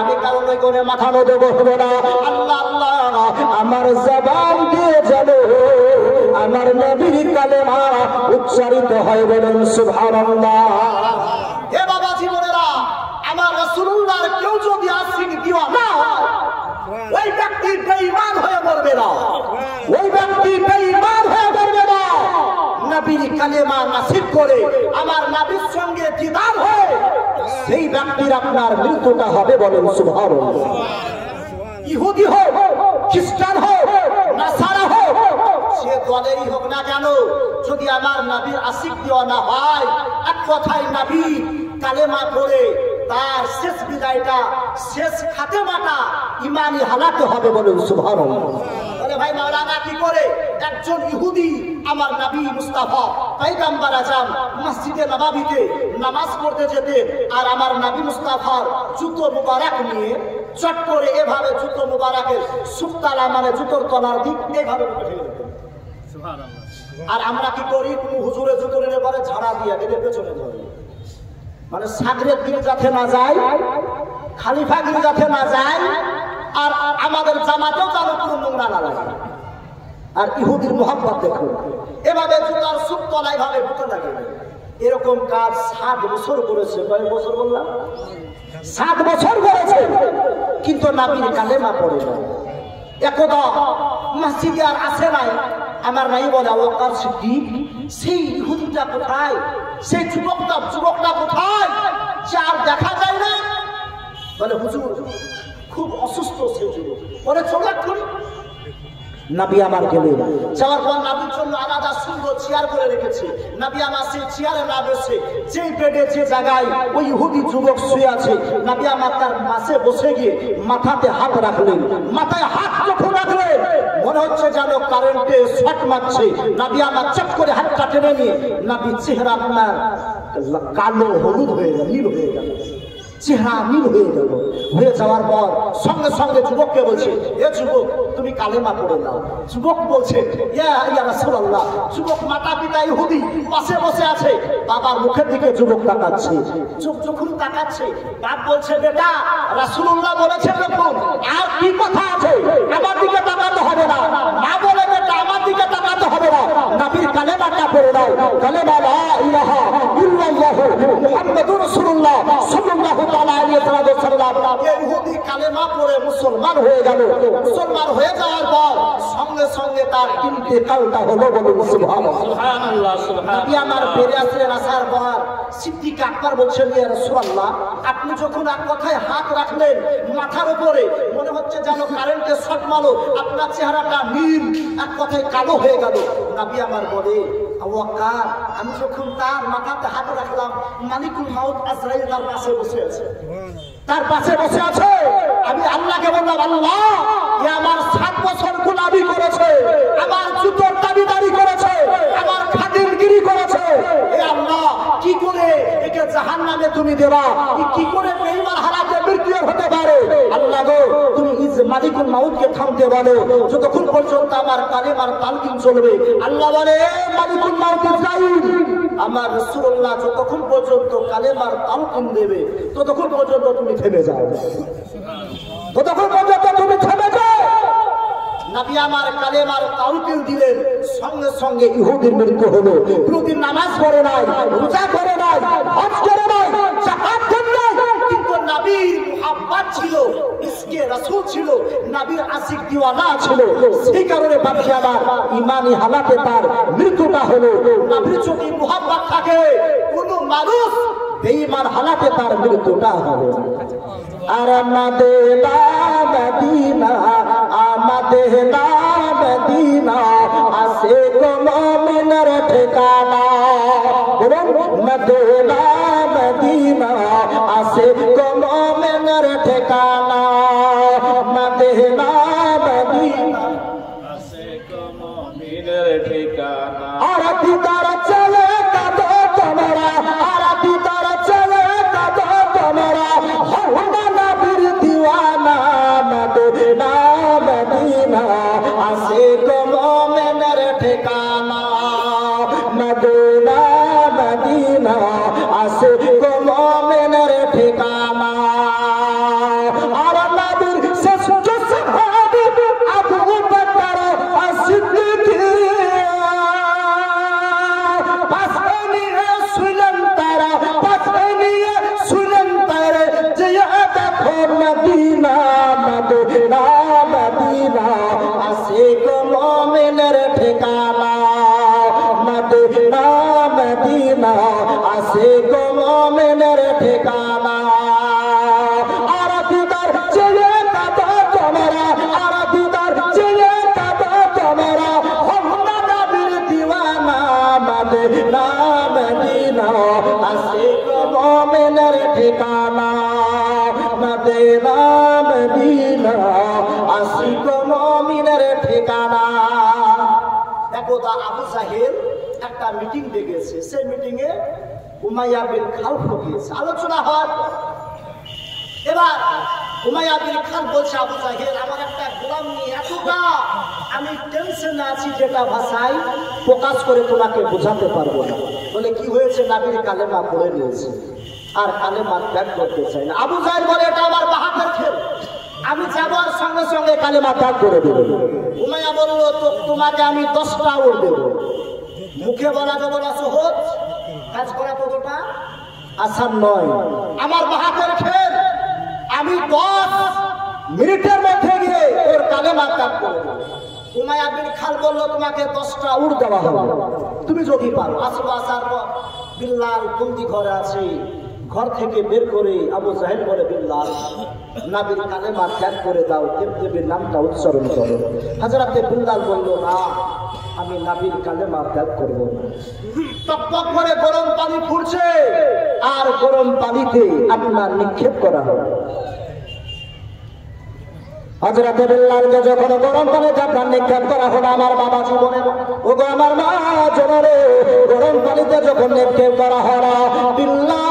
আমি কারণ কোনো মাথা নদে বসবো না। আল্লাহ আল্লাহ আমার জবান দিয়ে যেন আমার নবীর কালেমা উচ্চারিত হয়, বলেন সুবহানাল্লাহ। হে বাবা জীবনেরা, আমার রাসূলুল্লাহর কেউ যদি আশিক দিওয়ানা হয়, ওই ব্যক্তি বেঈমান হয়ে মরবে না, ওই ব্যক্তি বেঈমান হয়ে মরবে না। নবীর কালেমা নাসিব করে আমার নবীর সঙ্গে দিদার হয়, সেই ব্যক্তির আপনার মৃত্যুটা হবে, বলেন সুবহানাল্লাহ। ইহুদি হোক, খ্রিস্টান হোক, নাসারা হোক, সে দলেরই হোক না কেন, যদি আমার নবীর আশিক দিওয়ানা হয়, এক কথায় নবী কালেমা পড়ে তার শেষ বিদায়টা, শেষ খাতেমাটা ইমানি হালাতে হবে, বলেন সুবহানাল্লাহ। বলে ভাই মাওলানা কি করে? একজন ইহুদি আমার নবী মুস্তাফা পয়গম্বর আজম মসজিদে নববীতে নামাজ পড়তে যেতেন, আর আমার নবী মুস্তাফার জুতো মুবারক নিয়ে চট করে এভাবে জুতো মুবারকের সুক্তালা, মানে জুতোর তলার দিক এইভাবে ফেলে দিতেন। আর আমরা কি করি? কোনো হুজুরে জুতো নিয়ে পরে ঝাড়া দিয়ে এদের পেছনে ধরে, মানে সাগরের দিকে যাতে না যায়, খালিফা দিকে যাতে না যায়, আর আমাদের জামাতেও যেন কোনো নোংরা না লাগে। আর ইহুদির মোহাম্মত দেখুন, এভাবে জুতার সুক্তলায় ভাবে বুকে লাগে। এরকম কাজ 7 বছর করেছে। কয়েক বছর বললাম? 7 বছর করেছে, কিন্তু নবীর কালেমা পড়ে না। একদা মসজিদে আর আসে নাই, আমার নাই বলে আবু বকর সিদ্দিক, সেই ইহুদিটা কোথায়, সেই যুবকটা কোথায়, যার দেখা যায় না? বলে হুজুর খুব অসুস্থ সেই যুবক, পরে চলে আসুন। নবী আমার গেলেন, যাওয়ার পর নবীর জন্য আলাদা সুন্দর চেয়ার করে রেখেছে। নবী আমার সেই চেয়ারে না বসে, যেই বেডে যে জায়গায় ওই ইহুদি যুবক শুয়ে আছে, নবী আমার তার পাশে বসে গিয়ে মাথাতে হাত রাখলেন। মাথায় হাত যখন রাখলেন, মনে হচ্ছে যেন কারেন্টে শর্ট মারছে। নবী আমার চট করে হাতটা টেনে নিয়ে নবীর চেহারা আপনার কালো হলুদ হয়ে গেল, নীল হয়ে গেল, চেহারা নীল হয়ে গেল। হয়ে যাওয়ার পর সঙ্গে সঙ্গে যুবককে বলছে, এ যুবক তুমি কালেমা পড়ে নাও। যুবক বলছে, ইয়া রাসূলুল্লাহ। যুবক মাতা পিতা ইহুদি পাশে বসে আছে, বাবার মুখের দিকে যুবক তাকাচ্ছে। যখন তাকাচ্ছে, বাপ বলছে, বেটা রাসূলুল্লাহ বলেছেন যখন, আর কি কথা আছে, আমার দিকে তাকাতে হবে না। মা বলে, বেটা আমার দিকে তাকাতে হবে না, নবীর কালেমাটা পড়ে দাও। কালেমা লা ইলাহা ইল্লাল্লাহু মুহাম্মাদুর রাসূলুল্লাহ সাল্লাল্লাহু তাআলা আলাইহি ওয়াসাল্লাম। এই ইহুদি কালেমা পড়ে মুসলমান হয়ে গেল। মুসলমান হয়ে যাওয়ার পর সঙ্গে সঙ্গে তার ইন্তেকালটা হলো। বলুন সুবহানাল্লাহ। সুবহানাল্লাহ সুবহানাল্লাহ। নবী আমার বেরিয়ে আসলেন, আসার পর সিদ্দিক আকবর বলছেন, ইয়া রাসূলুল্লাহ, আপনি যখন এক কথায় হাত রাখলেন মাথার উপরে, মনে হচ্ছে যেন কারেন্টের শর্ট মারলো, আপনার চেহারাটা নীল, এক কথায় কালো হয়ে গেল। নবী আমার বলে, আবু বকর, আমি যখন তার মাথাতে হাত রাখলাম, মালিকুল মাউত আজরাইল তার পাশে বসে আছে, তার পাশে বসে আছে। আমি আল্লাহকে বললাম, আল্লাহ, এ আমার 7 বছর গোলামি করেছে, আমার জুতোর দাবিদারি করেছে, আমার খাদিমগিরি করেছে, এ আল্লাহ, কি করে একে জাহান্নামে তুমি দেবা? কি করে বেঈমান হালাতে মৃত্যু হতে পারে? আল্লাহ গো, তুমি ইজ মালিকুল মাউতকে থামতে বলো, যতক্ষণ পর্যন্ত আমার কালেমার তালকিন চলবে। আল্লাহ বলে, মালিকুল মাউত ইসরাইল, আমার রাসূলুল্লাহ যতক্ষণ পর্যন্ত কালেমার তালকিন দেবে ততক্ষণ পর্যন্ত তুমি থেমে যাও, ততক্ষণ পর্যন্ত তুমি থেমে যাও। নবী আমার কালেমার তালকিন দিলেন, সঙ্গে সঙ্গে ইহুদির মৃত্যু হলো। প্রতিদিন নামাজ পড়ে নাই, রোজা করে নাই, হজ করে নাই, যাকাত দেন নাই, কিন্তু নবীর মুহাব্বত ছিল, ইসকে রাসূল ছিল, নবীর আশিক দিওয়ানা ছিল। সেই কারণে বাকি আমার ইমানি হালাতে তার মৃত্যুটা হলো। নবীর যদি মুহাব্বত থাকে, কোন মানুষ বেঈমান হালাতে তার মৃত্যুটা হবে। আর মদিনা মদিনা মদিনা মদিনা আসে গো মুমিনের ঠিকানা। বলুন, মদিনা মদিনা আসে গো মুমিনের ঠিকানা, মদিনা মদিনা আসে গো মুমিনের ঠিকানা। আর দিদার চলে কাদো তোমরা, আর দিদার চলে কাদো তোমরা, হওনা নবীর দিওয়ানা, মদিনা মদিনা আসে গো মুমিনের ঠিকানা, মদিনা মদিনা আসে গো মুমিনের ঠিকানা। আর নবীর শ্রেষ্ঠ সাহাবী আবু বকর as-সিদ্দিক পাশে নিয়ে শুনলেন তারা, পাশে নিয়ে শুনলেন তারা, যে দেখো মদিনা মদিনা মদিনা আসে গো মুমিনের ঠিকানা, মদিনা মদিনা আসে গো মুমিনের ঠিকানা। আর দিদার চেয়ে কাঁদো তোমরা, আর দিদার চেয়ে কাঁদো তোমরা, হওনা নবীর দিওয়ানা, মদিনা মদিনা আসে গো মুমিনের ঠিকানা, মদিনা মদিনা আসে গো মুমিনের ঠিকানা। একদা আবু জাহেল একটা মিটিং ডেকেছে, সেই মিটিং এ উমাইয়া বিন খালফ গিয়েছে। আলোচনা হয়, এবার উমাইয়া বিন খালফ বলছে, আবু জাহেল, আমার একটা গোলাম নিয়ে এতটা আমি টেনশনে আছি, যেটা ভাষায় প্রকাশ করে তোমাকে বোঝাতে পারবো না। বলে, কি হয়েছে? নবীর কালেমা পড়ে নিয়েছে আর কালেমা ত্যাগ করতে চাই না। আবু জাহেল বলে, এটা আমার বাহাদুর খেল, আমি যাবার সঙ্গে সঙ্গে কালেমা ত্যাগ করে দেব। উমাইয়া বলল, তো তোমাকে আমি 10টা উড় দেব। মুখে বলা যাবে না সহজ, কাজ করা কতটা আসান নয়। আমার বাহাদুর খেল, আমি 10 মিনিটের মধ্যে গিয়ে ওর কালেমা ত্যাগ করে দেব। উমাইয়া বিন খালফ বলল, তোমাকে 10টা উড় দেওয়া হবে, তুমি যদি পারো। আসবো, আসার পর বিল্লাল বন্দি ঘরে আছে, ঘর থেকে বের করে আবু জাহেল বলে, বিল্লাল, নবীর কালেমা ত্যাগ করে দাও, দেবদেবীর নামটা উচ্চারণ করো। হযরতে বিল্লাল বলল, না, আমি নবীর কালেমা ত্যাগ করব না। টকটক করে গরম পানি ফুটছে, আর গরম পানিতে আপনার নিক্ষেপ করা হবে। হযরতে বিল্লালকে যখন গরম পানিতে আপনার নিক্ষেপ করা হলো, আমার বাবা জীবনের, ও গো আমার মা জনরে, গরম পানিতে যখন নিক্ষেপ করা হলো, বিল্লাল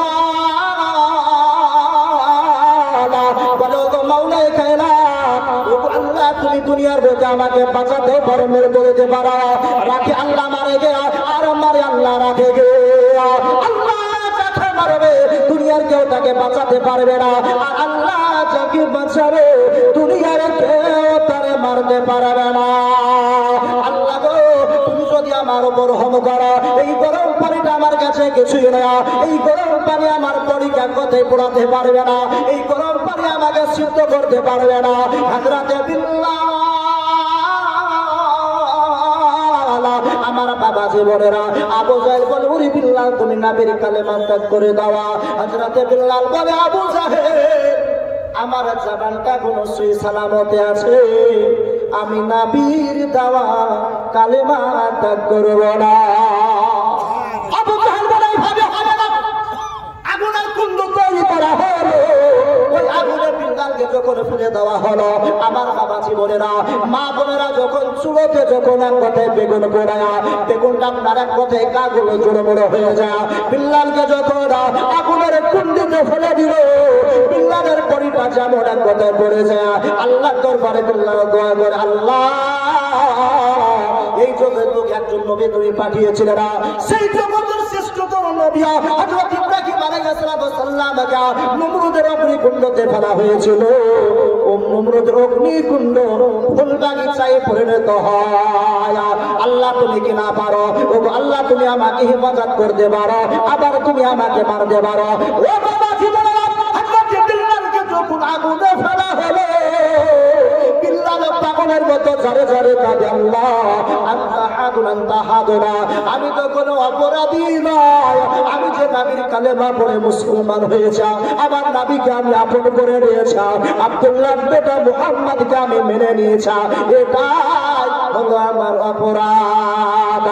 বলো, গো মাওলাই কায়না, ও আল্লাহ, তুমি দুনিয়ার বুকে আমাকে বাঁচাতে পারো, মেরে বলতে পারো, রাখে আল্লাহ মারে গে, আর মারে আল্লাহ রাখে গে। আল্লাহ যাকে মারবে দুনিয়ার কেউ তাকে বাঁচাতে পারবে না, আর আল্লাহ যাকে বাঁচাবে দুনিয়ার কেউ তারে মারতে পারবে না। আল্লাহ গো, তুমি যদি আমার উপর রহম করো, এই গরম পানিটা আমার কাছে কিছুই না, এই গরম পানি আমার বডিকে কোথায় পোড়াতে পারবে না, এই গরম পানি আমাকে সিদ্ধ করতে পারবে না। হযরতে বিল্লাল বাবা জীবনেরা আবু জাহেল বলে ওরে বিল্লাল তুমি নবীর কালেমা ত্যাগ করে দাও হযরত বিল্লাল বলে আবু জাহেল আমার জবানটা কোন সই সালামতে আছে আমি নবীর দেওয়া কালেমা ত্যাগ করব না আবু জাহেল বলে এইভাবে হবে না আগুনের কুণ্ড তৈরি করা হলো ওই আগুনে বিল্লালকে যখন ফেলে দেওয়া হলো আমার বাবা জীবনেরা মা বোনেরা যখন চুলোতে যখন এক কথায় বেগুন পোড়ায় বেগুনটা আপনার এক কথায় গাগুলো জোড়ো বড়ো হয়ে যায় বিল্লালকে যখন আগুনের কুণ্ডিতে ফেলে দিল বিল্লালের বড়িটা যেমন এক কথায় পড়ে যায় আল্লাহ দরবারে বিল্লাল দোয়া করে আল্লাহ এই জগতের লোক একজন নবী তুমি পাঠিয়েছিলেন সেই জগতের শ্রেষ্ঠতর নবী হযরত ইব্রাহিম আলাইহিস সালামকে নমরুদের অগ্নিকুণ্ডতে ফেলা হয়েছিল ও নমরুদের অগ্নিকুণ্ড ফুল বাগিচায় পরিণত হয় আল্লাহ তুমি কি না পারো ও আল্লাহ তুমি আমাকে হেফাজত করতে পারো আবার তুমি আমাকে মারতে পারো ও বাবা জীবনেরা হযরত বিল্লালকে যখন আগুনে ফেলা হলো বিল্লাল পাগলের মতো ঝরে ঝরে কাঁদে আল্লাহ আনতা হাদুনা আমি তো কোনো অপরাধী নয় আমি যে নবীর কালেমা পড়ে মুসলমান হয়েছি আমার নবীকে আমি আপন করে নিয়েছি আব্দুল্লাহর বেটা মুহাম্মদকে আমি মেনে নিয়েছি এটাই হলো আমার অপরাধ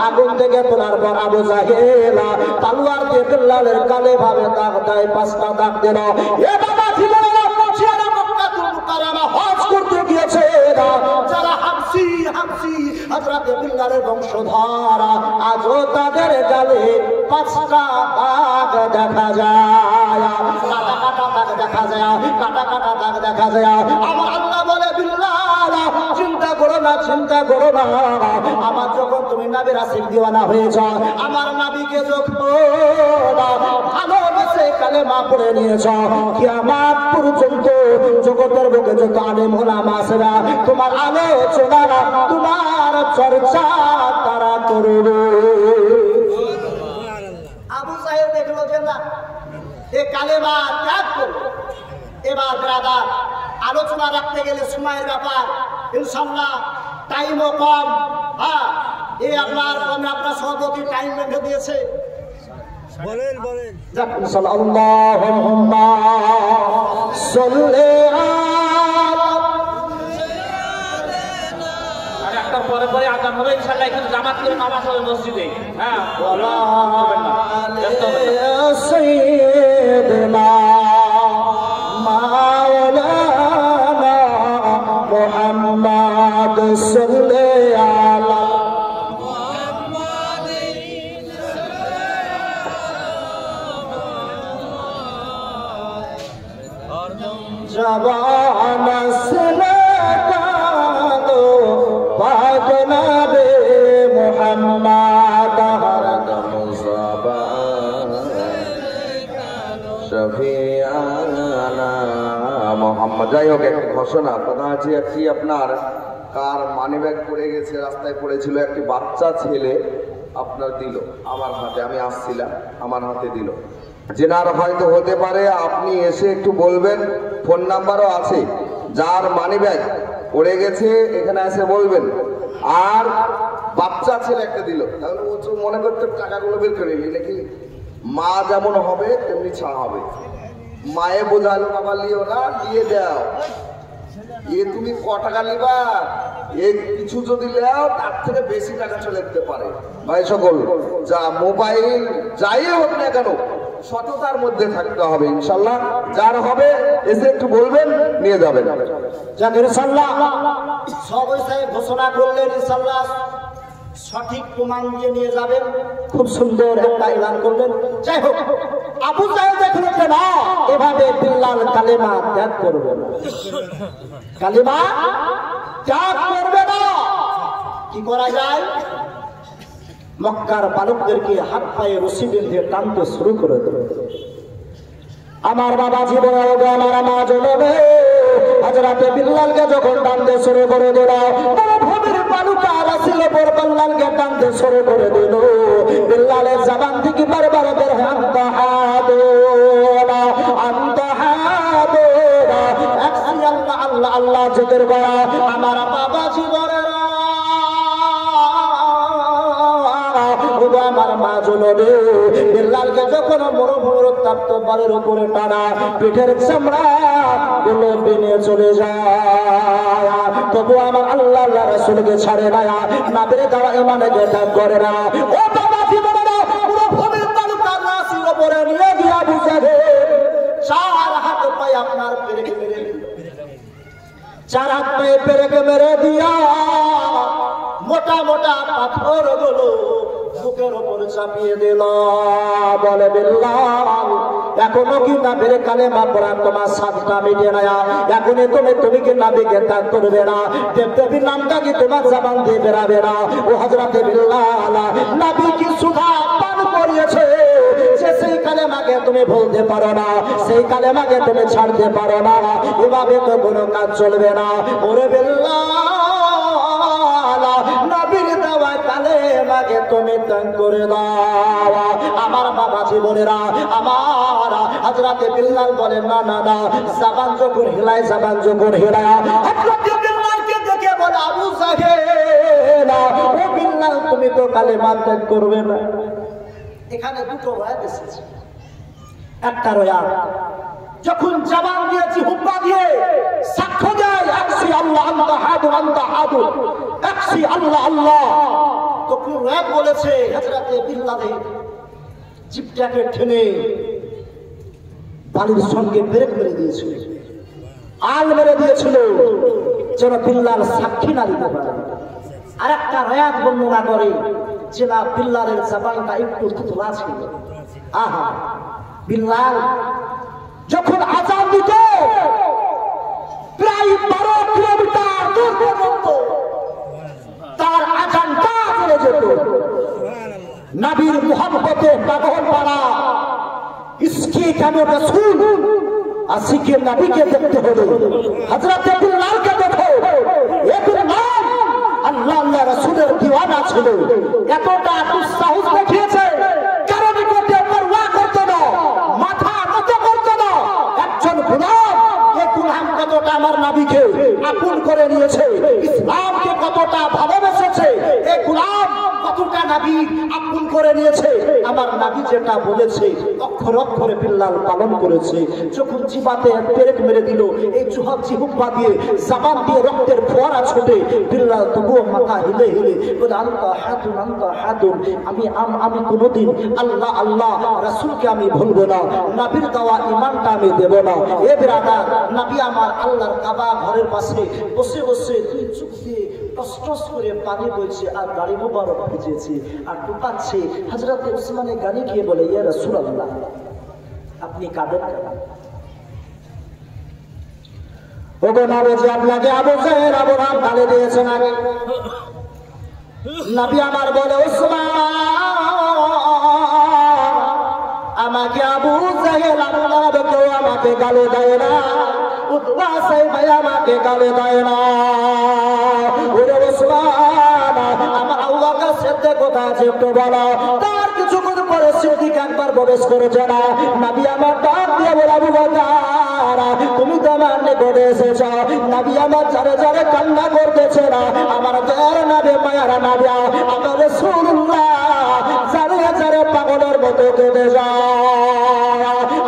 আগুন থেকে তোলার পর আবু জাহেল তলোয়ার দিয়ে বিল্লালের গালে ভাবে দাগ দেয় 5টা দাগ দিল এ বাবা জীবনেরা যারা মক্কাতুল মুকাররমা হজ করতে গিয়েছে যারা হাবশী হযরত বিল্লালের বংশধর আজও তাদের গালে 5টা দাগ দেখা যায় কাটা কাটা দাগ দেখা যায় কাটা কাটা দাগ দেখা যায় আমার আল্লাহ বলে বিল্লাল চিন্তা করো না আমার যখন তুমি নবীর আশিক দিওয়ানা হয়েছ আমার নবীকে যখন ভালোবেসে কালেমা পড়ে নিয়েছ কিয়ামত পর্যন্ত জগতের বুকে যত আলেম ওলামা আছে না তোমার আলোচনা তোমার চর্চা তারা করবে আবু জাহেল দেখলো যে না এ কালেমা ত্যাগ করবে এবার ব্রাদার আলোচনা রাখতে গেলে সময়ের ব্যাপার ইনশাআল্লাহ টাইমও কম হ্যাঁ এই আপনার সভাপতি টাইম বেঁধে দিয়েছে বলেন আল্লাহুম্মা সাল্লি পরে পরে আজান হবে ইনশাআল্লাহ এখানে জামাত করে নামাজ হবে মসজিদে হ্যাঁ সাইয়্যিদনা মাওলানা মুহাম্মদ সাল্লাল্লাহু जबान से कादो पाक नबी मुहम्मद हरदम ज़बान शफियाना मुहम्मद যাই হোক একটা ঘোষণা কথা আছে একটি আপনার কার মানিব্যাগ পড়ে গেছে রাস্তায় পড়েছিল একটি বাচ্চা ছেলে আপনার দিল আমার হাতে আমি আসছিলাম আমার হাতে দিল জেনার হয়তো হতে পারে আপনি এসে একটু বলবেন ফোন নাম্বারও আছে যার মানিব্যাগ পড়ে গেছে এখানে এসে বলবেন আর বাচ্চা ছেলে একটা দিল তাহলে ও মনে করতে টাকাগুলো বের করে নিই নাকি মা যেমন হবে তেমনি ছা হবে মায়ে বোঝালো বাবা লিও না দিয়ে দাও তুমি ক টাকা নিবা এই কিছু যদি নেও তার থেকে বেশি টাকা চলে যেতে পারে ভাই সকল যা মোবাইল যাই হোক না কেন সততার মধ্যে থাকতে হবে ইনশাআল্লাহ যার হবে এসে একটু বলবেন নিয়ে যাবেন জাকির ইনশাআল্লাহ সবাই সাহেব ঘোষণা করলেন ইনশাআল্লাহ সঠিক প্রমাণ দিয়ে নিয়ে যাবেন খুব সুন্দর একটা এলান করলেন যাই হোক আবু জাহেল দেখলো যে না এভাবে বিল্লাল কালেমা ত্যাগ করবে না কালেমা ত্যাগ করবে না কি করা যায় মক্কার বালকদেরকে হাত পায়ে রশি বেঁধে টানতে শুরু করে দিল আমার বাবা জীবন আমার মা জনবে হযরত বিল্লালকে যখন টানতে শুরু করে দিল মরুভূমির বালুকা রাসিলে পর বিল্লালকে টানতে শুরু করে দিল বিল্লালের জবান থেকে বারবার বের হয় আনতা হাদুনা আল্লাহ আল্লাহ জিকির করা আমার বাবা জীবনের বিল্লালকে যখন মরুভূমির উত্তপ্ত বালির উপরে টানা, পিঠের চামড়া গুলো বেরিয়ে চলে যায়, তবু আমার আল্লাহ রাসূলকে ছাড়ে না, নাবির দেওয়া ইমানকে ত্যাগ করে না। ও বাবা জীবনেরা মরুভূমির তালুকা নাসির উপরে নিয়ে গিয়ে আবু জাহেল চার হাত পায়ে আপনার পেরেকে মেরে দিল, চার হাত পায়ে পেরেকে মেরে দিয়া মোটা মোটা পাথর গুলো বুকের উপর চাপিয়ে দিল। বলে বিল্লাল, এখনো কি নাবির কালেমা পড়া তোমার সাতটা মিটে না? এখনই তুমি কি নাবিকে ত্যাগ করবে না? দেবদেবীর নামটা কি তোমার জবান দিয়ে বেরাবে না? ও হযরতে বিল্লাল, নাবি কি সুধা পান করিয়েছে যে সেই কালেমাকে তুমি বলতে পারো না, সেই কালেমাকে তুমি ছাড়তে পারো না? এভাবে তো কোনো কাজ চলবে না। ওরে বিল্লাল, নবীর দেওয়া কালেমাকে তুমি ত্যাগ করে দাও। আমার বাবা জীবনেরা, আমার হযরতে বিল্লাল বলে না না না, জবান যখন হিলায়, জবান যখন হিলায়, হযরতে বিল্লালকে দেখে বলে আবু জাহেল, ও বিল্লাল তুমি তো কালেমা ত্যাগ করবে না। এখানে দুটো রায়াত এসেছে। একটা রায়াত যখন জবান দিয়ে জিহ্বা দিয়ে সাক্ষ্য দেয় আকসি আল্লাহ আনতা হাদু আনতা হাদু, আকসি আল্লাহ আল্লাহ, তখন রায়াত বলেছে হযরতে বিল্লাল জিহ্বাকে ঠেনে বালির সঙ্গে ব্রেক মেরে দিয়েছিল, আল মেরে দিয়েছিল, যেন বিল্লাল সাক্ষী না দিতে পারে। আর একটা রায়াত বর্ণনা করে যে না, বিল্লালের জবানটা একটু তোলা ছিল। আহা, বিল্লাল যখন আযান দিত প্রায় 12 কিলোমিটার দূর পর্যন্ত তার আযানটা চলে যেত। নবীর মুহাব্বতে পাগল পাড়া ইসকে কামে রাসূল আসিকে নবীকে দেখতে হবে। হযরতে বিল্লালকে দেখো, এক নাম আল্লাহ আল্লাহ রাসূলের দিওয়ানা ছিল, এতটা দুঃসাহস দেখিয়েছে, কারো নিকটে পরোয়া করতো না, মাথা নত করতো না। একজন গোলাম, এই গোলাম কতটা আমার নবীকে আপন করে নিয়েছে, ইসলামকে কতটা ভালোবেসেছে, এই গোলাম কতটা নবী আপন করে নিয়েছে। আমার নবী যেটা বলেছে অক্ষর অক্ষরে বিল্লাল পালন করেছে। যখন জিবাতে পেরেক মেরে দিল, এই জিহ্বা দিয়ে জবান দিয়ে রক্তের ফোয়ারা ছোটে, বিল্লাল তবুও মাথা হিলে হিলে বলে আনতা হাদুন আনতা হাদুন, আমি কোনোদিন আল্লাহ আল্লাহ রাসূলকে আমি ভুলবো না, নবীর দেওয়া ঈমানটা আমি দেব না। এ বিরাদার, নবী আমার আল্লাহর কাবা ঘরের পাশে বসে বসে দুই চোখ দিয়ে টস টস করে পানি বইছে, আর গাড়ি মোবারক ভিজেছে আর টুকাচ্ছে। হযরতে উসমানে গানি গিয়ে বলে, ইয়া রাসূলুল্লাহ, আপনি কাঁদেন কেন? ওগো নবী, আপনাকে আবু জাহেল আবু রাম গালি দিয়েছেন আগে। নবী আমার বলে, উসমান, আমাকে আবু জাহেল আবু রাম কেউ আমাকে গালি দেয় না, উতবা সাহেব আমাকে গালি দেয় না। ওরে উসমান, আমার আবু বকর সিদ্দিক কোথায় আছে একটু বলো। তার কিছুক্ষণ পরে সিদ্দিক একবার প্রবেশ করেছে না। নবী আমার ডাক দিয়ে বলে, আবু বকর, তুমি তো আমার নিকটে এসেছ। নবী আমার ঝরে ঝরে কান্না করতেছে না। আমার দয়ার নবী, মায়ার নবী, আমার রাসূলুল্লাহ ঝরে ঝরে পাগলের মতো কেঁদে যায়।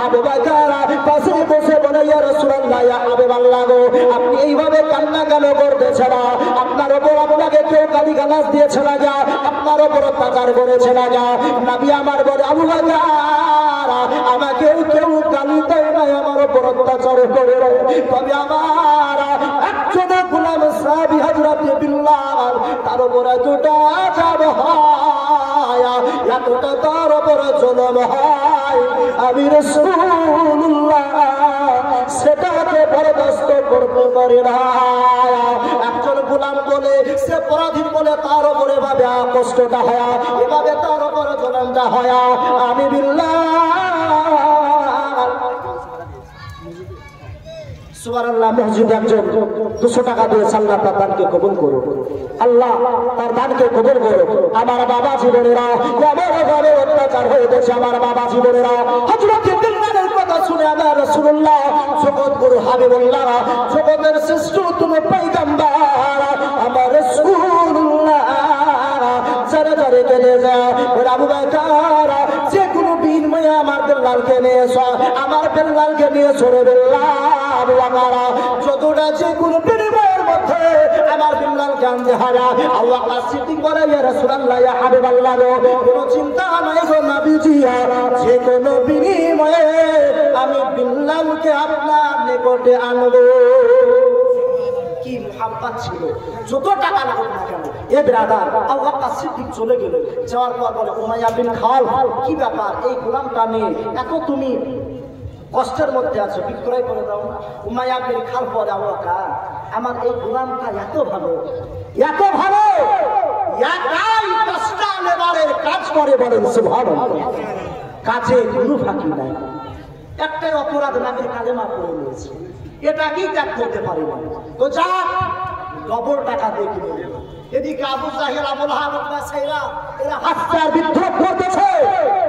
আবু বকর পাশে বসে বলে, ইয়া রাসূলুল্লাহ, ইয়া হাবিবাল্লাহ গো, আপনি এইভাবে কান্না কেন করতেছেন না? আপনার উপর আপনাকে কেউ গালিগালাজ দিয়েছে না যা, আপনার উপর অত্যাচার করেছে না যা? নবী আমার বলে, আবু বকর, আমাকে কেউ গালি দেয় না, আমার উপর অত্যাচার করে, তবে আমার একজন গোলাম সাহাবী হযরতে বিল্লাল, তার উপর এতটা আযাব হয়, এতটা তার উপর জুলুম হয়, আমি রাসূলুল্লাহ সেটাকে বরদাস্ত করতে পারি না। একজন গোলাম বলে, সে পরাধীন বলে তার উপরে এভাবে কষ্টটা হয়, এভাবে তার উপর জুলুমটা হয়, আমি বিল্লাল সুবহানাল্লাহ মসজিদে একজন 200 টাকা দিয়ে আল্লাহ তার দানকে কবুল করো, আল্লাহ তার দানকে কবুল করো। আমার বাবা জীবনেরা এমনভাবে অত্যাচার হয়ে গেছে, আমার বাবা জীবনেরা হযরত বিল্লালের কথা শুনে আমার রাসূলুল্লাহ জগৎ গুরু হাবিবুল্লাহ, জগতের শ্রেষ্ঠ তুমি পয়গম্বর আমার রাসূলুল্লাহ যারা যারা গেলে যায়। আবু বকর যে কোনো আমার বিল্লালকে নিয়ে এসো, আমার বিল্লালকে নিয়ে সরে বিল্লাল ওয়াগারা যতটা যে কোন বিনিময়ের মধ্যে আমার বিল্লালকে আনতে হারা। আল্লাহ সিদ্দিক বলে ইয়া রাসূলুল্লাহ ইয়া হাবিবাল্লাহ কোনো চিন্তা নাই গো নবীজি, যে কোনো বিনিময়ে আমি বিল্লালকে আপনার নিকটে আনবো। কি মুহাব্বত ছিল, যত টাকা লাগুক না কেন। এ ব্রাদার আবু বকর সিদ্দিক চলে গেল, যাওয়ার পর বলে উমাইয়া বিন খালদ কি ব্যাপার, এই গোলামটা নিয়ে এত তুমি কষ্টের মধ্যে আছো, বিক্রয় করে দাও না। উমাইয়া বিন খালদ বলে আবু বকর আমার এই গোলামটা এত ভালো, এত ভালো, একাই 10টা লেবারের কাজ করে, বলেন সুবহানাল্লাহ, কাজে কোনো ফাঁকি নাই। একটাই অপরাধ নামের কালেমা পড়ে নিয়েছে, এটা কি ত্যাগ করতে পারি না, তো যা ডবল টাকা দিয়ে কিনে নেব। এদিকে আবু জাহেল আবুল আহাব সাইরা এরা হাসতার বিদ্রোহ করতেছে,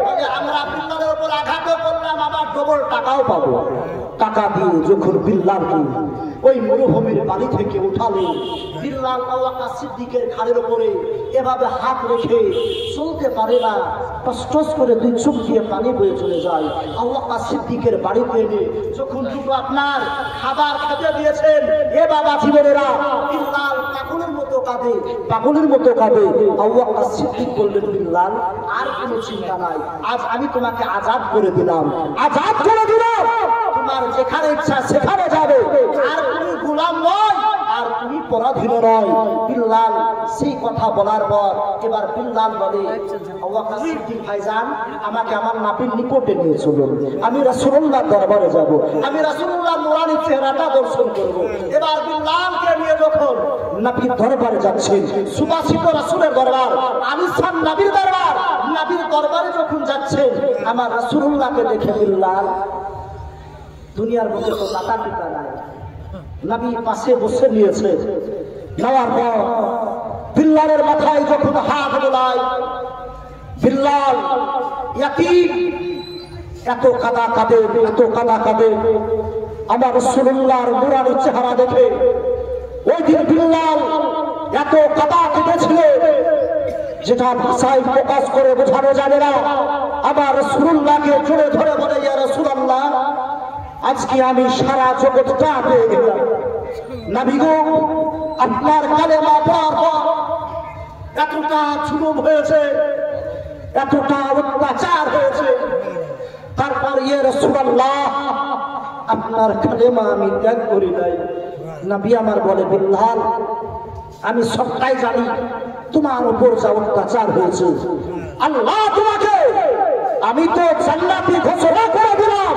বলে আমরা বিল্লালের উপর আঘাত করলাম, আবার ডবল টাকাও পাবো। টাকা দিয়ে যখন বিল্লালকে ওই মরুভূমির বাড়ি থেকে উঠালে, বিল্লাল আবু বকর সিদ্দিকের ঘাড়ের উপরে এভাবে হাত রেখে চলতে পারে না, টস করে দুই চোখ দিয়ে পানি বয়ে চলে যায়। আবু বকর সিদ্দিকের বাড়িতে এনে যখন দুটো আপনার খাবার খেতে দিয়েছেন, এ বাবা জীবনেরা বিল্লাল পাগলের মতো কাঁদে, পাগলের মতো কাঁদে। আবু বকর সিদ্দিক বললেন বিল্লাল আর কোনো চিন্তা নাই, আজ আমি তোমাকে আজাদ করে দিলাম, আজাদ করে দিলাম, তোমার যেখানে ইচ্ছা সেখানে যাবে, আর তুমি গোলাম নয়, আর তুমি পরাধীন নয়। বিল্লাল সেই কথা বলার পর এবার বিল্লাল বলে আবু বকর সিদ্দিক ভাইজান আমাকে আমার নাপির নিকটে নিয়ে চলুন, আমি রাসূলুল্লাহর দরবারে যাব, আমি রাসূলুল্লাহর নুরানি চেহারাটা দর্শন করব। এবার বিল্লালকে নিয়ে যখন নাপির দরবারে যাচ্ছেন, সুবাসিত রাসূলের দরবার, আলিশান নবীর দরবার, নবীর দরবারে যখন যাচ্ছেন, আমার রাসূলুল্লাহকে দেখে বিল্লাল দুনিয়ার মধ্যে তো মাথা পিতা নাই, নবী পাশে বসে নিয়েছে, নেওয়ার পর বিল্লালের মাথায় যখন হাত বোলায়, বিল্লাল ইয়াতীম, এত কাদা কাঁদে, এত কাদা কাঁদে। আমার রাসূলুল্লাহর নূরানি চেহারা দেখে ওই দিন বিল্লাল এত কাদা কেঁদেছিল যেটা ভাষায় প্রকাশ করে বোঝানো যাবে না। আমার রাসূলুল্লাহকে জোরে ধরে বলে ইয়া রাসূলুল্লাহ আজকে আমি সারা জগৎটা পেয়ে গেলাম, নবী গো আপনার কালেমা পড়ার পর এতটা জুলুম হয়েছে, এতটা অত্যাচার হয়েছে, তারপর ইয়া রাসূলুল্লাহ আপনার কালেমা আমি ত্যাগ করি নাই। নবী আমার বলে বিল্লাল আমি সবটাই জানি, তোমার উপর যা অত্যাচার হয়েছে, আল্লাহ তোমাকে আমি তো জান্নাতি ঘোষণা করে দিলাম,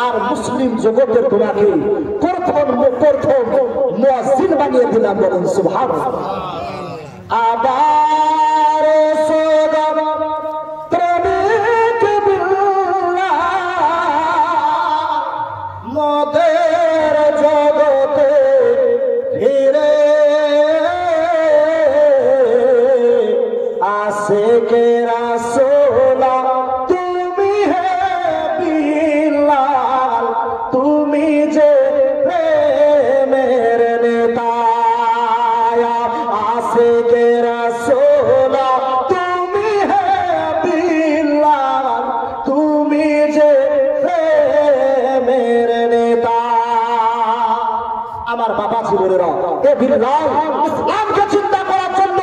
আর মুসলিম জগতের তোমাকে প্রথম মুয়াজ্জিন বানিয়ে দিলাম, বলেন সুবহানাল্লাহ। আবার সোদম প্রেমিক বিল্লাহ মোদের জগতে ফিরে আসে কে রাসূল তুমি হে বিল্লাল, তুমি যে প্রেমের নেতা, আসে কে রাসূল তুমি হে বিল্লাল, তুমি যে প্রেমের নেতা। আমার বাবা জীবনেরা এ বিল্লাল ইসলামকে চিন্তা করার জন্য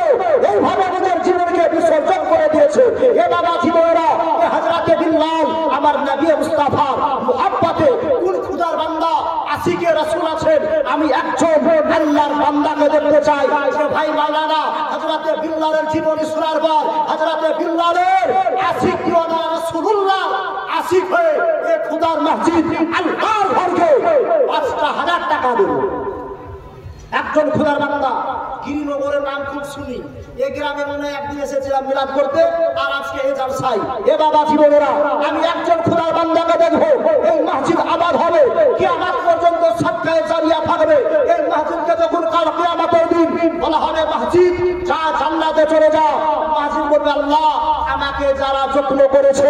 এইভাবে নিজের জীবনকে বিসর্জন করে দিয়েছে। এ বাবা জীবনেরা এ হযরতে বিল্লাল আমার নবী মুস্তাফা মুহাব্বতে কোন খুদার বান্দা আশিকে রাসূল আছেন, আমি একজন আল্লাহর বান্দাকে দেখতে চাই। যে ভাই মাওলানা হযরতে বিল্লালের জীবনী শোনার পর হযরতে বিল্লালের আশিক দিওয়ানা রাসূলুল্লাহ আশিক হয়ে এ খুদার মসজিদ আল্লাহর ঘরকে ৫,০০০ টাকা দেব। একজন খোদার বান্দা গিরিনগরের নাম খুব শুনি, এই গ্রামে মনে হয় একদিন এসেছিলাম মিলাদ করতে, আর আজকে এ জালসায়। এ বাবা জীবনেরা আমি একজন খোদার বান্দাকে দেখবো, এই মসজিদ আবাদ হবে, কিয়ামত পর্যন্ত সদকায়ে জারিয়া থাকবে। এই মসজিদকে যখন কাল কিয়ামতের দিন বলা হবে মসজিদ যা জান্নাতে চলে যা, মসজিদ বলবে আল্লাহ আমাকে যারা যত্ন করেছে,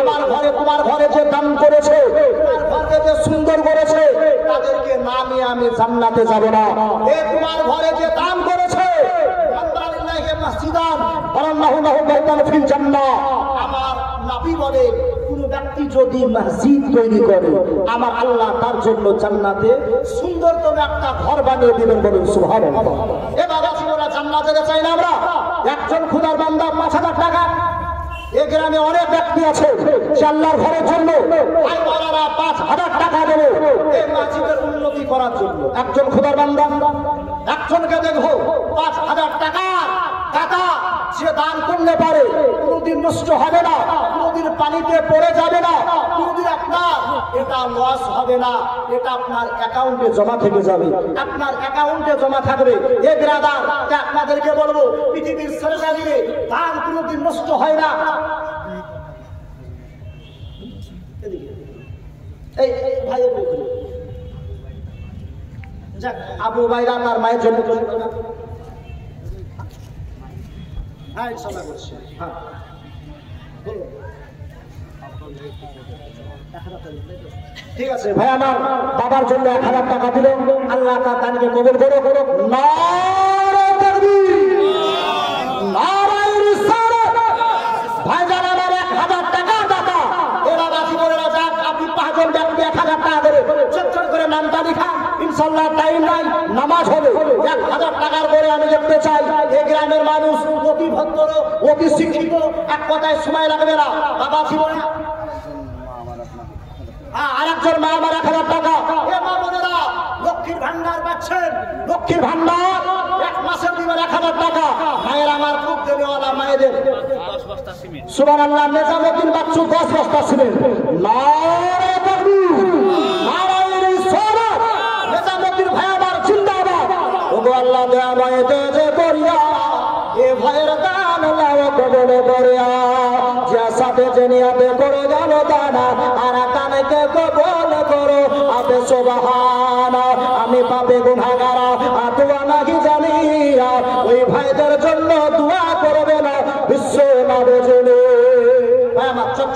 আমার ঘরে তোমার ঘরে যে দান করেছে, তোমার ঘরকে যে সুন্দর করেছে, তাদেরকে না নিয়ে আমি জান্নাতে যাব না। এ তোমার ঘরে যে দান করেছে, আল্লাহ মসজিদান আল্লাহু লাহু বাইতান ফিল জান্নাহ, আমার না পাপী বলে কোন ব্যক্তি যদি মসজিদ তৈরি করে আমার আল্লাহ তার জন্য জান্নাতে সুন্দরতম একটা ঘর বানিয়ে দিবেন, বলুন সুবহানাল্লাহ। এ বাবা ছিলরা জান্নাত যেতে চাই না আমরা? একজন খোদার বান্দা 5,000 টাকা, এই গ্রামে অনেক ব্যক্তি আছে যে আল্লাহর ঘরের জন্য 5,000 টাকা দেবে এই মসজিদের উন্নতি করার জন্য। একজন খোদার বান্দা একজনকে দেখো 5,000 টাকা টাকা সে দান করলে পারে, কোনদিন নষ্ট হবে না, কোনদিন পানিতে পড়ে যাবে না, কোনদিন আপনার এটা লস হবে না, এটা আপনার অ্যাকাউন্টে জমা থেকে যাবে, আপনার অ্যাকাউন্টে জমা থাকবে। এ ব্রাদার আপনাদেরকে বলবো পৃথিবীর ছেড়ে দিলে দান কোনদিন নষ্ট হয় না। এই ভাই যাক, আবু বাইরা তার মায়ের জন্য ঠিক আছে ভাই, আমার বাবার জন্য 1,000 টাকা দিল, আল্লাহ তার দানকে কবুল করো। নারে তাকবীর, নারে রিসালাত। ভাইজান আমার 1,000 টাকা দাতা, এরা বাসি বলে যাক আপনি 5 জন ব্যক্তি 1,000 টাকা করে চট করে নামটা লিখা, ইনশাআল্লাহ টাইম নাই, নামাজ হবে। 1,000 টাকার করে আমি দেখতে চাই এই গ্রামের মানুষ অতি ভদ্র, অতি শিক্ষিত, এক কথায় সময় লাগবে না। বাবা ছিল না, আরেকজন মা আমার 1,000 টাকা। এ মা বোনেরা লক্ষ্মীর ভান্ডার পাচ্ছেন, লক্ষ্মীর ভান্ডার 1 মাসের দিবেন 1,000 টাকা। মায়ের আমার খুব দেওয়ালা মায়েদের সুবহানাল্লাহ। নিজামউদ্দিন বাচ্চু 10 বস্তা সিমেন্ট। নারে তাকবীর, নারে রিসালাত। নিজামউদ্দিন ভাই আমার জিন্দাবাদ। ওগো আল্লাহ দেয়া মায়ে দে যে করিয়া এ ভাইয়ের দান লাও কবল করিয়া, যে সাথে জেনিয়াতে করে গেল দানা আর কানকে কবল করো আপে সুবহান। আমি পাপে গুনাহগার আতুয়া নাকি জানিয়া ওই ভাইদের জন্য দোয়া করবে না বিশ্ব নবে জেনে। ভাই আমার চট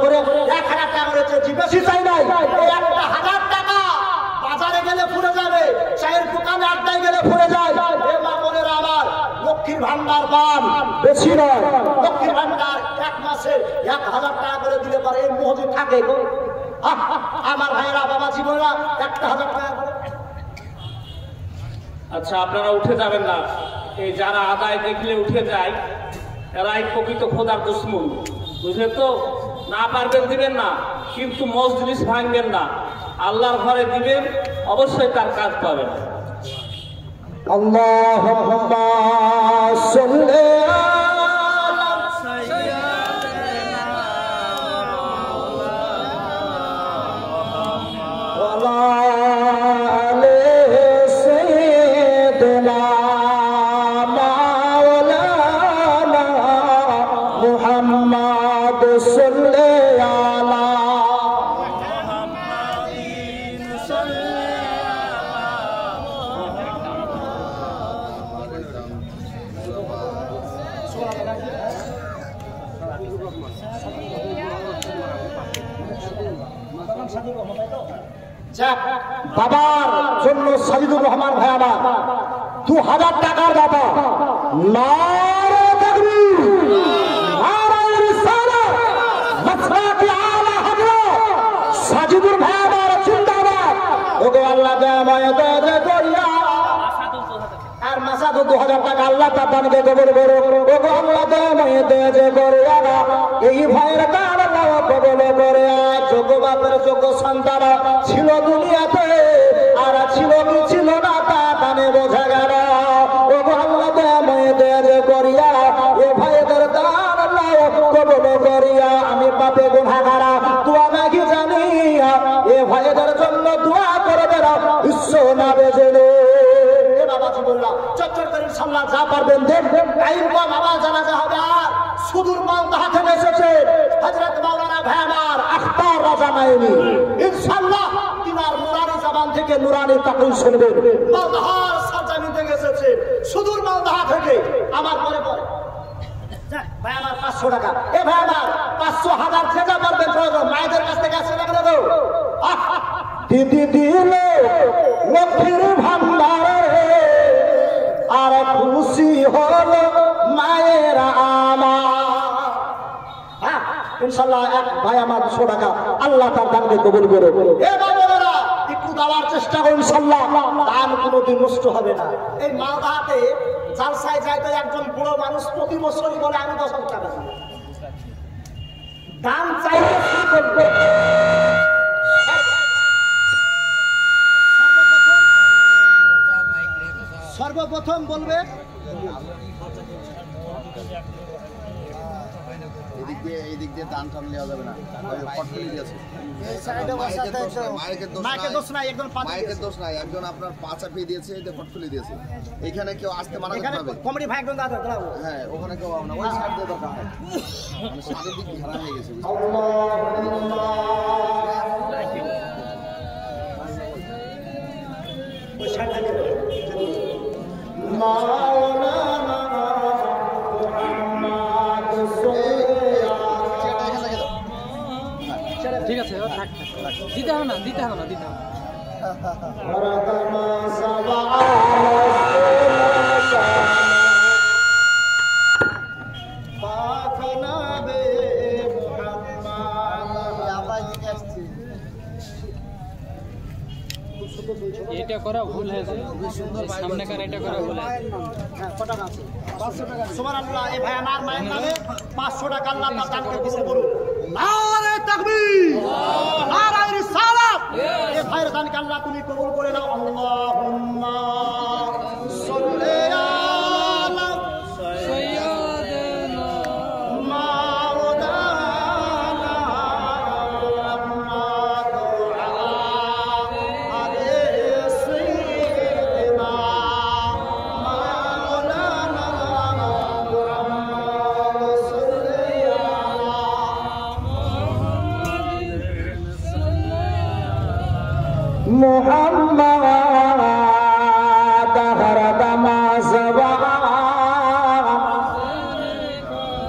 করে 1,000 টাকা করেছে, বেশি চাই নাই। এই 1,000 টাকা বাজারে গেলে ফুরে যাবে, চায়ের দোকানে আড্ডায় গেলে ফুরে যায়। এ মা বোনেরা আমার লক্ষ্মীর ভান্ডার পান বেশি নয়, লক্ষ্মীর ভান্ডার 1 মাসে 1,000 টাকা করে দিলে পারে এই মসজিদ থাকে গো। আমার ভাইরা বাবা জীবনরা 1,000 টাকা করে। আচ্ছা আপনারা উঠে যাবেন না, এই যারা আদায় দেখলে উঠে যায় এরাই প্রকৃত খোদার দুশমন, বুঝলেন তো? না পারবেন দিবেন না, কিন্তু মজলিস ভাঙবেন না, আল্লাহর ঘরে দিবেন, অবশ্যই তার কাজ পাবেন। আল্লাহুম্মা সাল্লি বাবার জন্য সাজিদুর রহমান ভাই আমার 2,000 টাকার দাতা। নারে তাকবীর, নারে রিসালাত। মাসরাতি আলা হযরত সাজিদুর ভাই আমার জিন্দাবাদ। ওগো আল্লাহ দে আমায় দে করিয়া আর মাসাদু 2,000 টাকা আল্লাহ তার দানকে কবুল করো। ওগো আল্লাহ দে আমায় দে করিয়া এই ভাইয়ের দান আল্লাহ কবুল করে। যোগ্য বাপের যোগ্য সন্তান ছিল দুনিয়াতে, আর ছিল কি ছিল না তা দানে বোঝা গেল। ও আল্লাহ দে আমায় দে করিয়া এ ভাইদের দান আল্লাহ কবুল করিয়া। আমি পাপে গুনাহগার দোয়া নাকি জানিয়া এ ভাইদের জন্য দোয়া করবে না বিশ্ব না বেজেনে। এ বাবা জীবনরা চট করে ইনশাআল্লাহ যা পারবেন দেন। টাইম কম, আবার জানাজা হবে। আর সুদূর মালদা থেকে এসেছে হযরত মাওলানা ভাই আমার আখতার রাজা নাইমি, ইনশাআল্লাহ তিনার নুরানি জবান থেকে নুরানি তাকরীর শুনবেন। মালদার সাজানি থেকে এসেছে, সুদূর মালদা থেকে। আমার পরে ভাই আমার 500 টাকা। এ ভাই আমার 500 1000 থেকে পারবেন প্রয়োজন, মায়েদের কাছ থেকে আসে টাকা দেবো। দিদি দিল লক্ষ্মীর ভান্ডারে আর খুশি হলো মায়েরা আমার। ইনশাআল্লাহ এক ভাই আমার 200 টাকা আল্লাহ তার দানকে কবুল করে। এ বাবারা একটু দেওয়ার চেষ্টা করুন, ইনশাআল্লাহ দান কোনোদিন নষ্ট হবে না। এই মালদাতে জালসায় যাইতে একজন বুড়ো মানুষ প্রতি বছরই বলে আমি 10,000 টাকা দিই। দান চাইতে শুরু করবে সর্বপ্রথম বলবে এই দিক দিয়ে দান টান নেওয়া যাবে না, পটকলি দিয়েছে মাইকের দোষ নাই, একজন আপনার পা চাপিয়ে দিয়েছে, এই যে পটকলি দিয়েছে, এখানে কেউ আসতে মানা করতে হবে। কমেডি ভাই একজন দাদা হ্যাঁ ওখানে কেউ হবে না, ওই সাইড দিয়ে দরকার হয়, মানে সাইডের দিক ঘেরা হয়ে গেছে। ওই সাইডটা দেবে ঠিক আছে, দিতে হবে না, দিতে হবে না, দিতে হবে এটা করা ভুল হয়েছে, সামনেকার এটা করা ভুল হয়েছে। সুবহানাল্লাহ। এই ভাই আমার মায়ের নামে 500 টাকা আল্লাহ তার দানকে কবুল করুন। নারে তাকবীর, নারে রিসালাত। এই ভাইয়ের দানকে আল্লাহ তুমি কবুল করে নাও। আল্লাহুম্মা সাল্লি আলা সাইয়্যিদিনা মাওলানা মুহাম্মদ আলা আলি সাইয়্যিদিনা মাওলানা মুহাম্মদ সাল্লি আলা মুহাম্মদ হরদমা সবা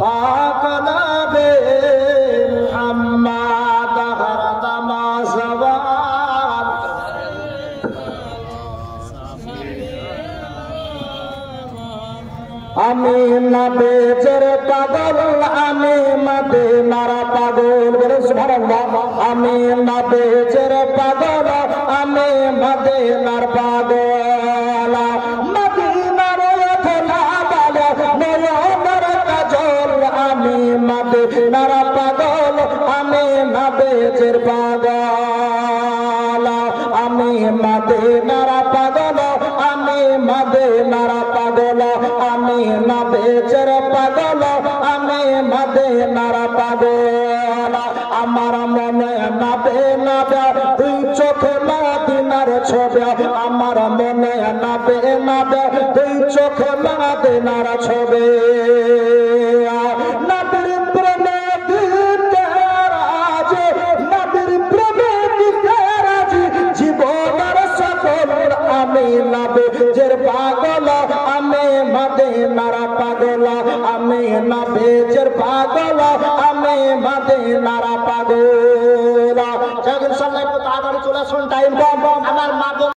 পাক নবী মুহাম্মদ হরদমা সবা আমি নবীর পাগল, আমি মদিনার পাগল, বলে সুবহানাল্লাহ। আমি নবীর পাগল, আমি মদিনার পাগল, মদিনার ভোলা বালে নয়নের কাজল, আমি মদিনার পাগল, আমি নবীর পাগল, আমি মদিনার পাগল, আমি মদিনার পাগল, আমি নবীর পাগল, আমি মদিনার পাগল। আমার মনে নাবে নাবে দুই চোখে মদিনার ছবি, আমার মনে নাবে নাবে দুই চোখে মদিনার ছবি। নবীর প্রেমে দিতে রাজি, নবীর প্রেমে দিতে রাজি, জীবনের সকল আমি নবীর পাগল, আমি মদিনার পাগল, আমি নবীর পাগল, আমি মদিনার পাগল। ইনশাআল্লাহ একটু তাড়াতাড়ি চলে আসুন, টাইম কম। আমার মা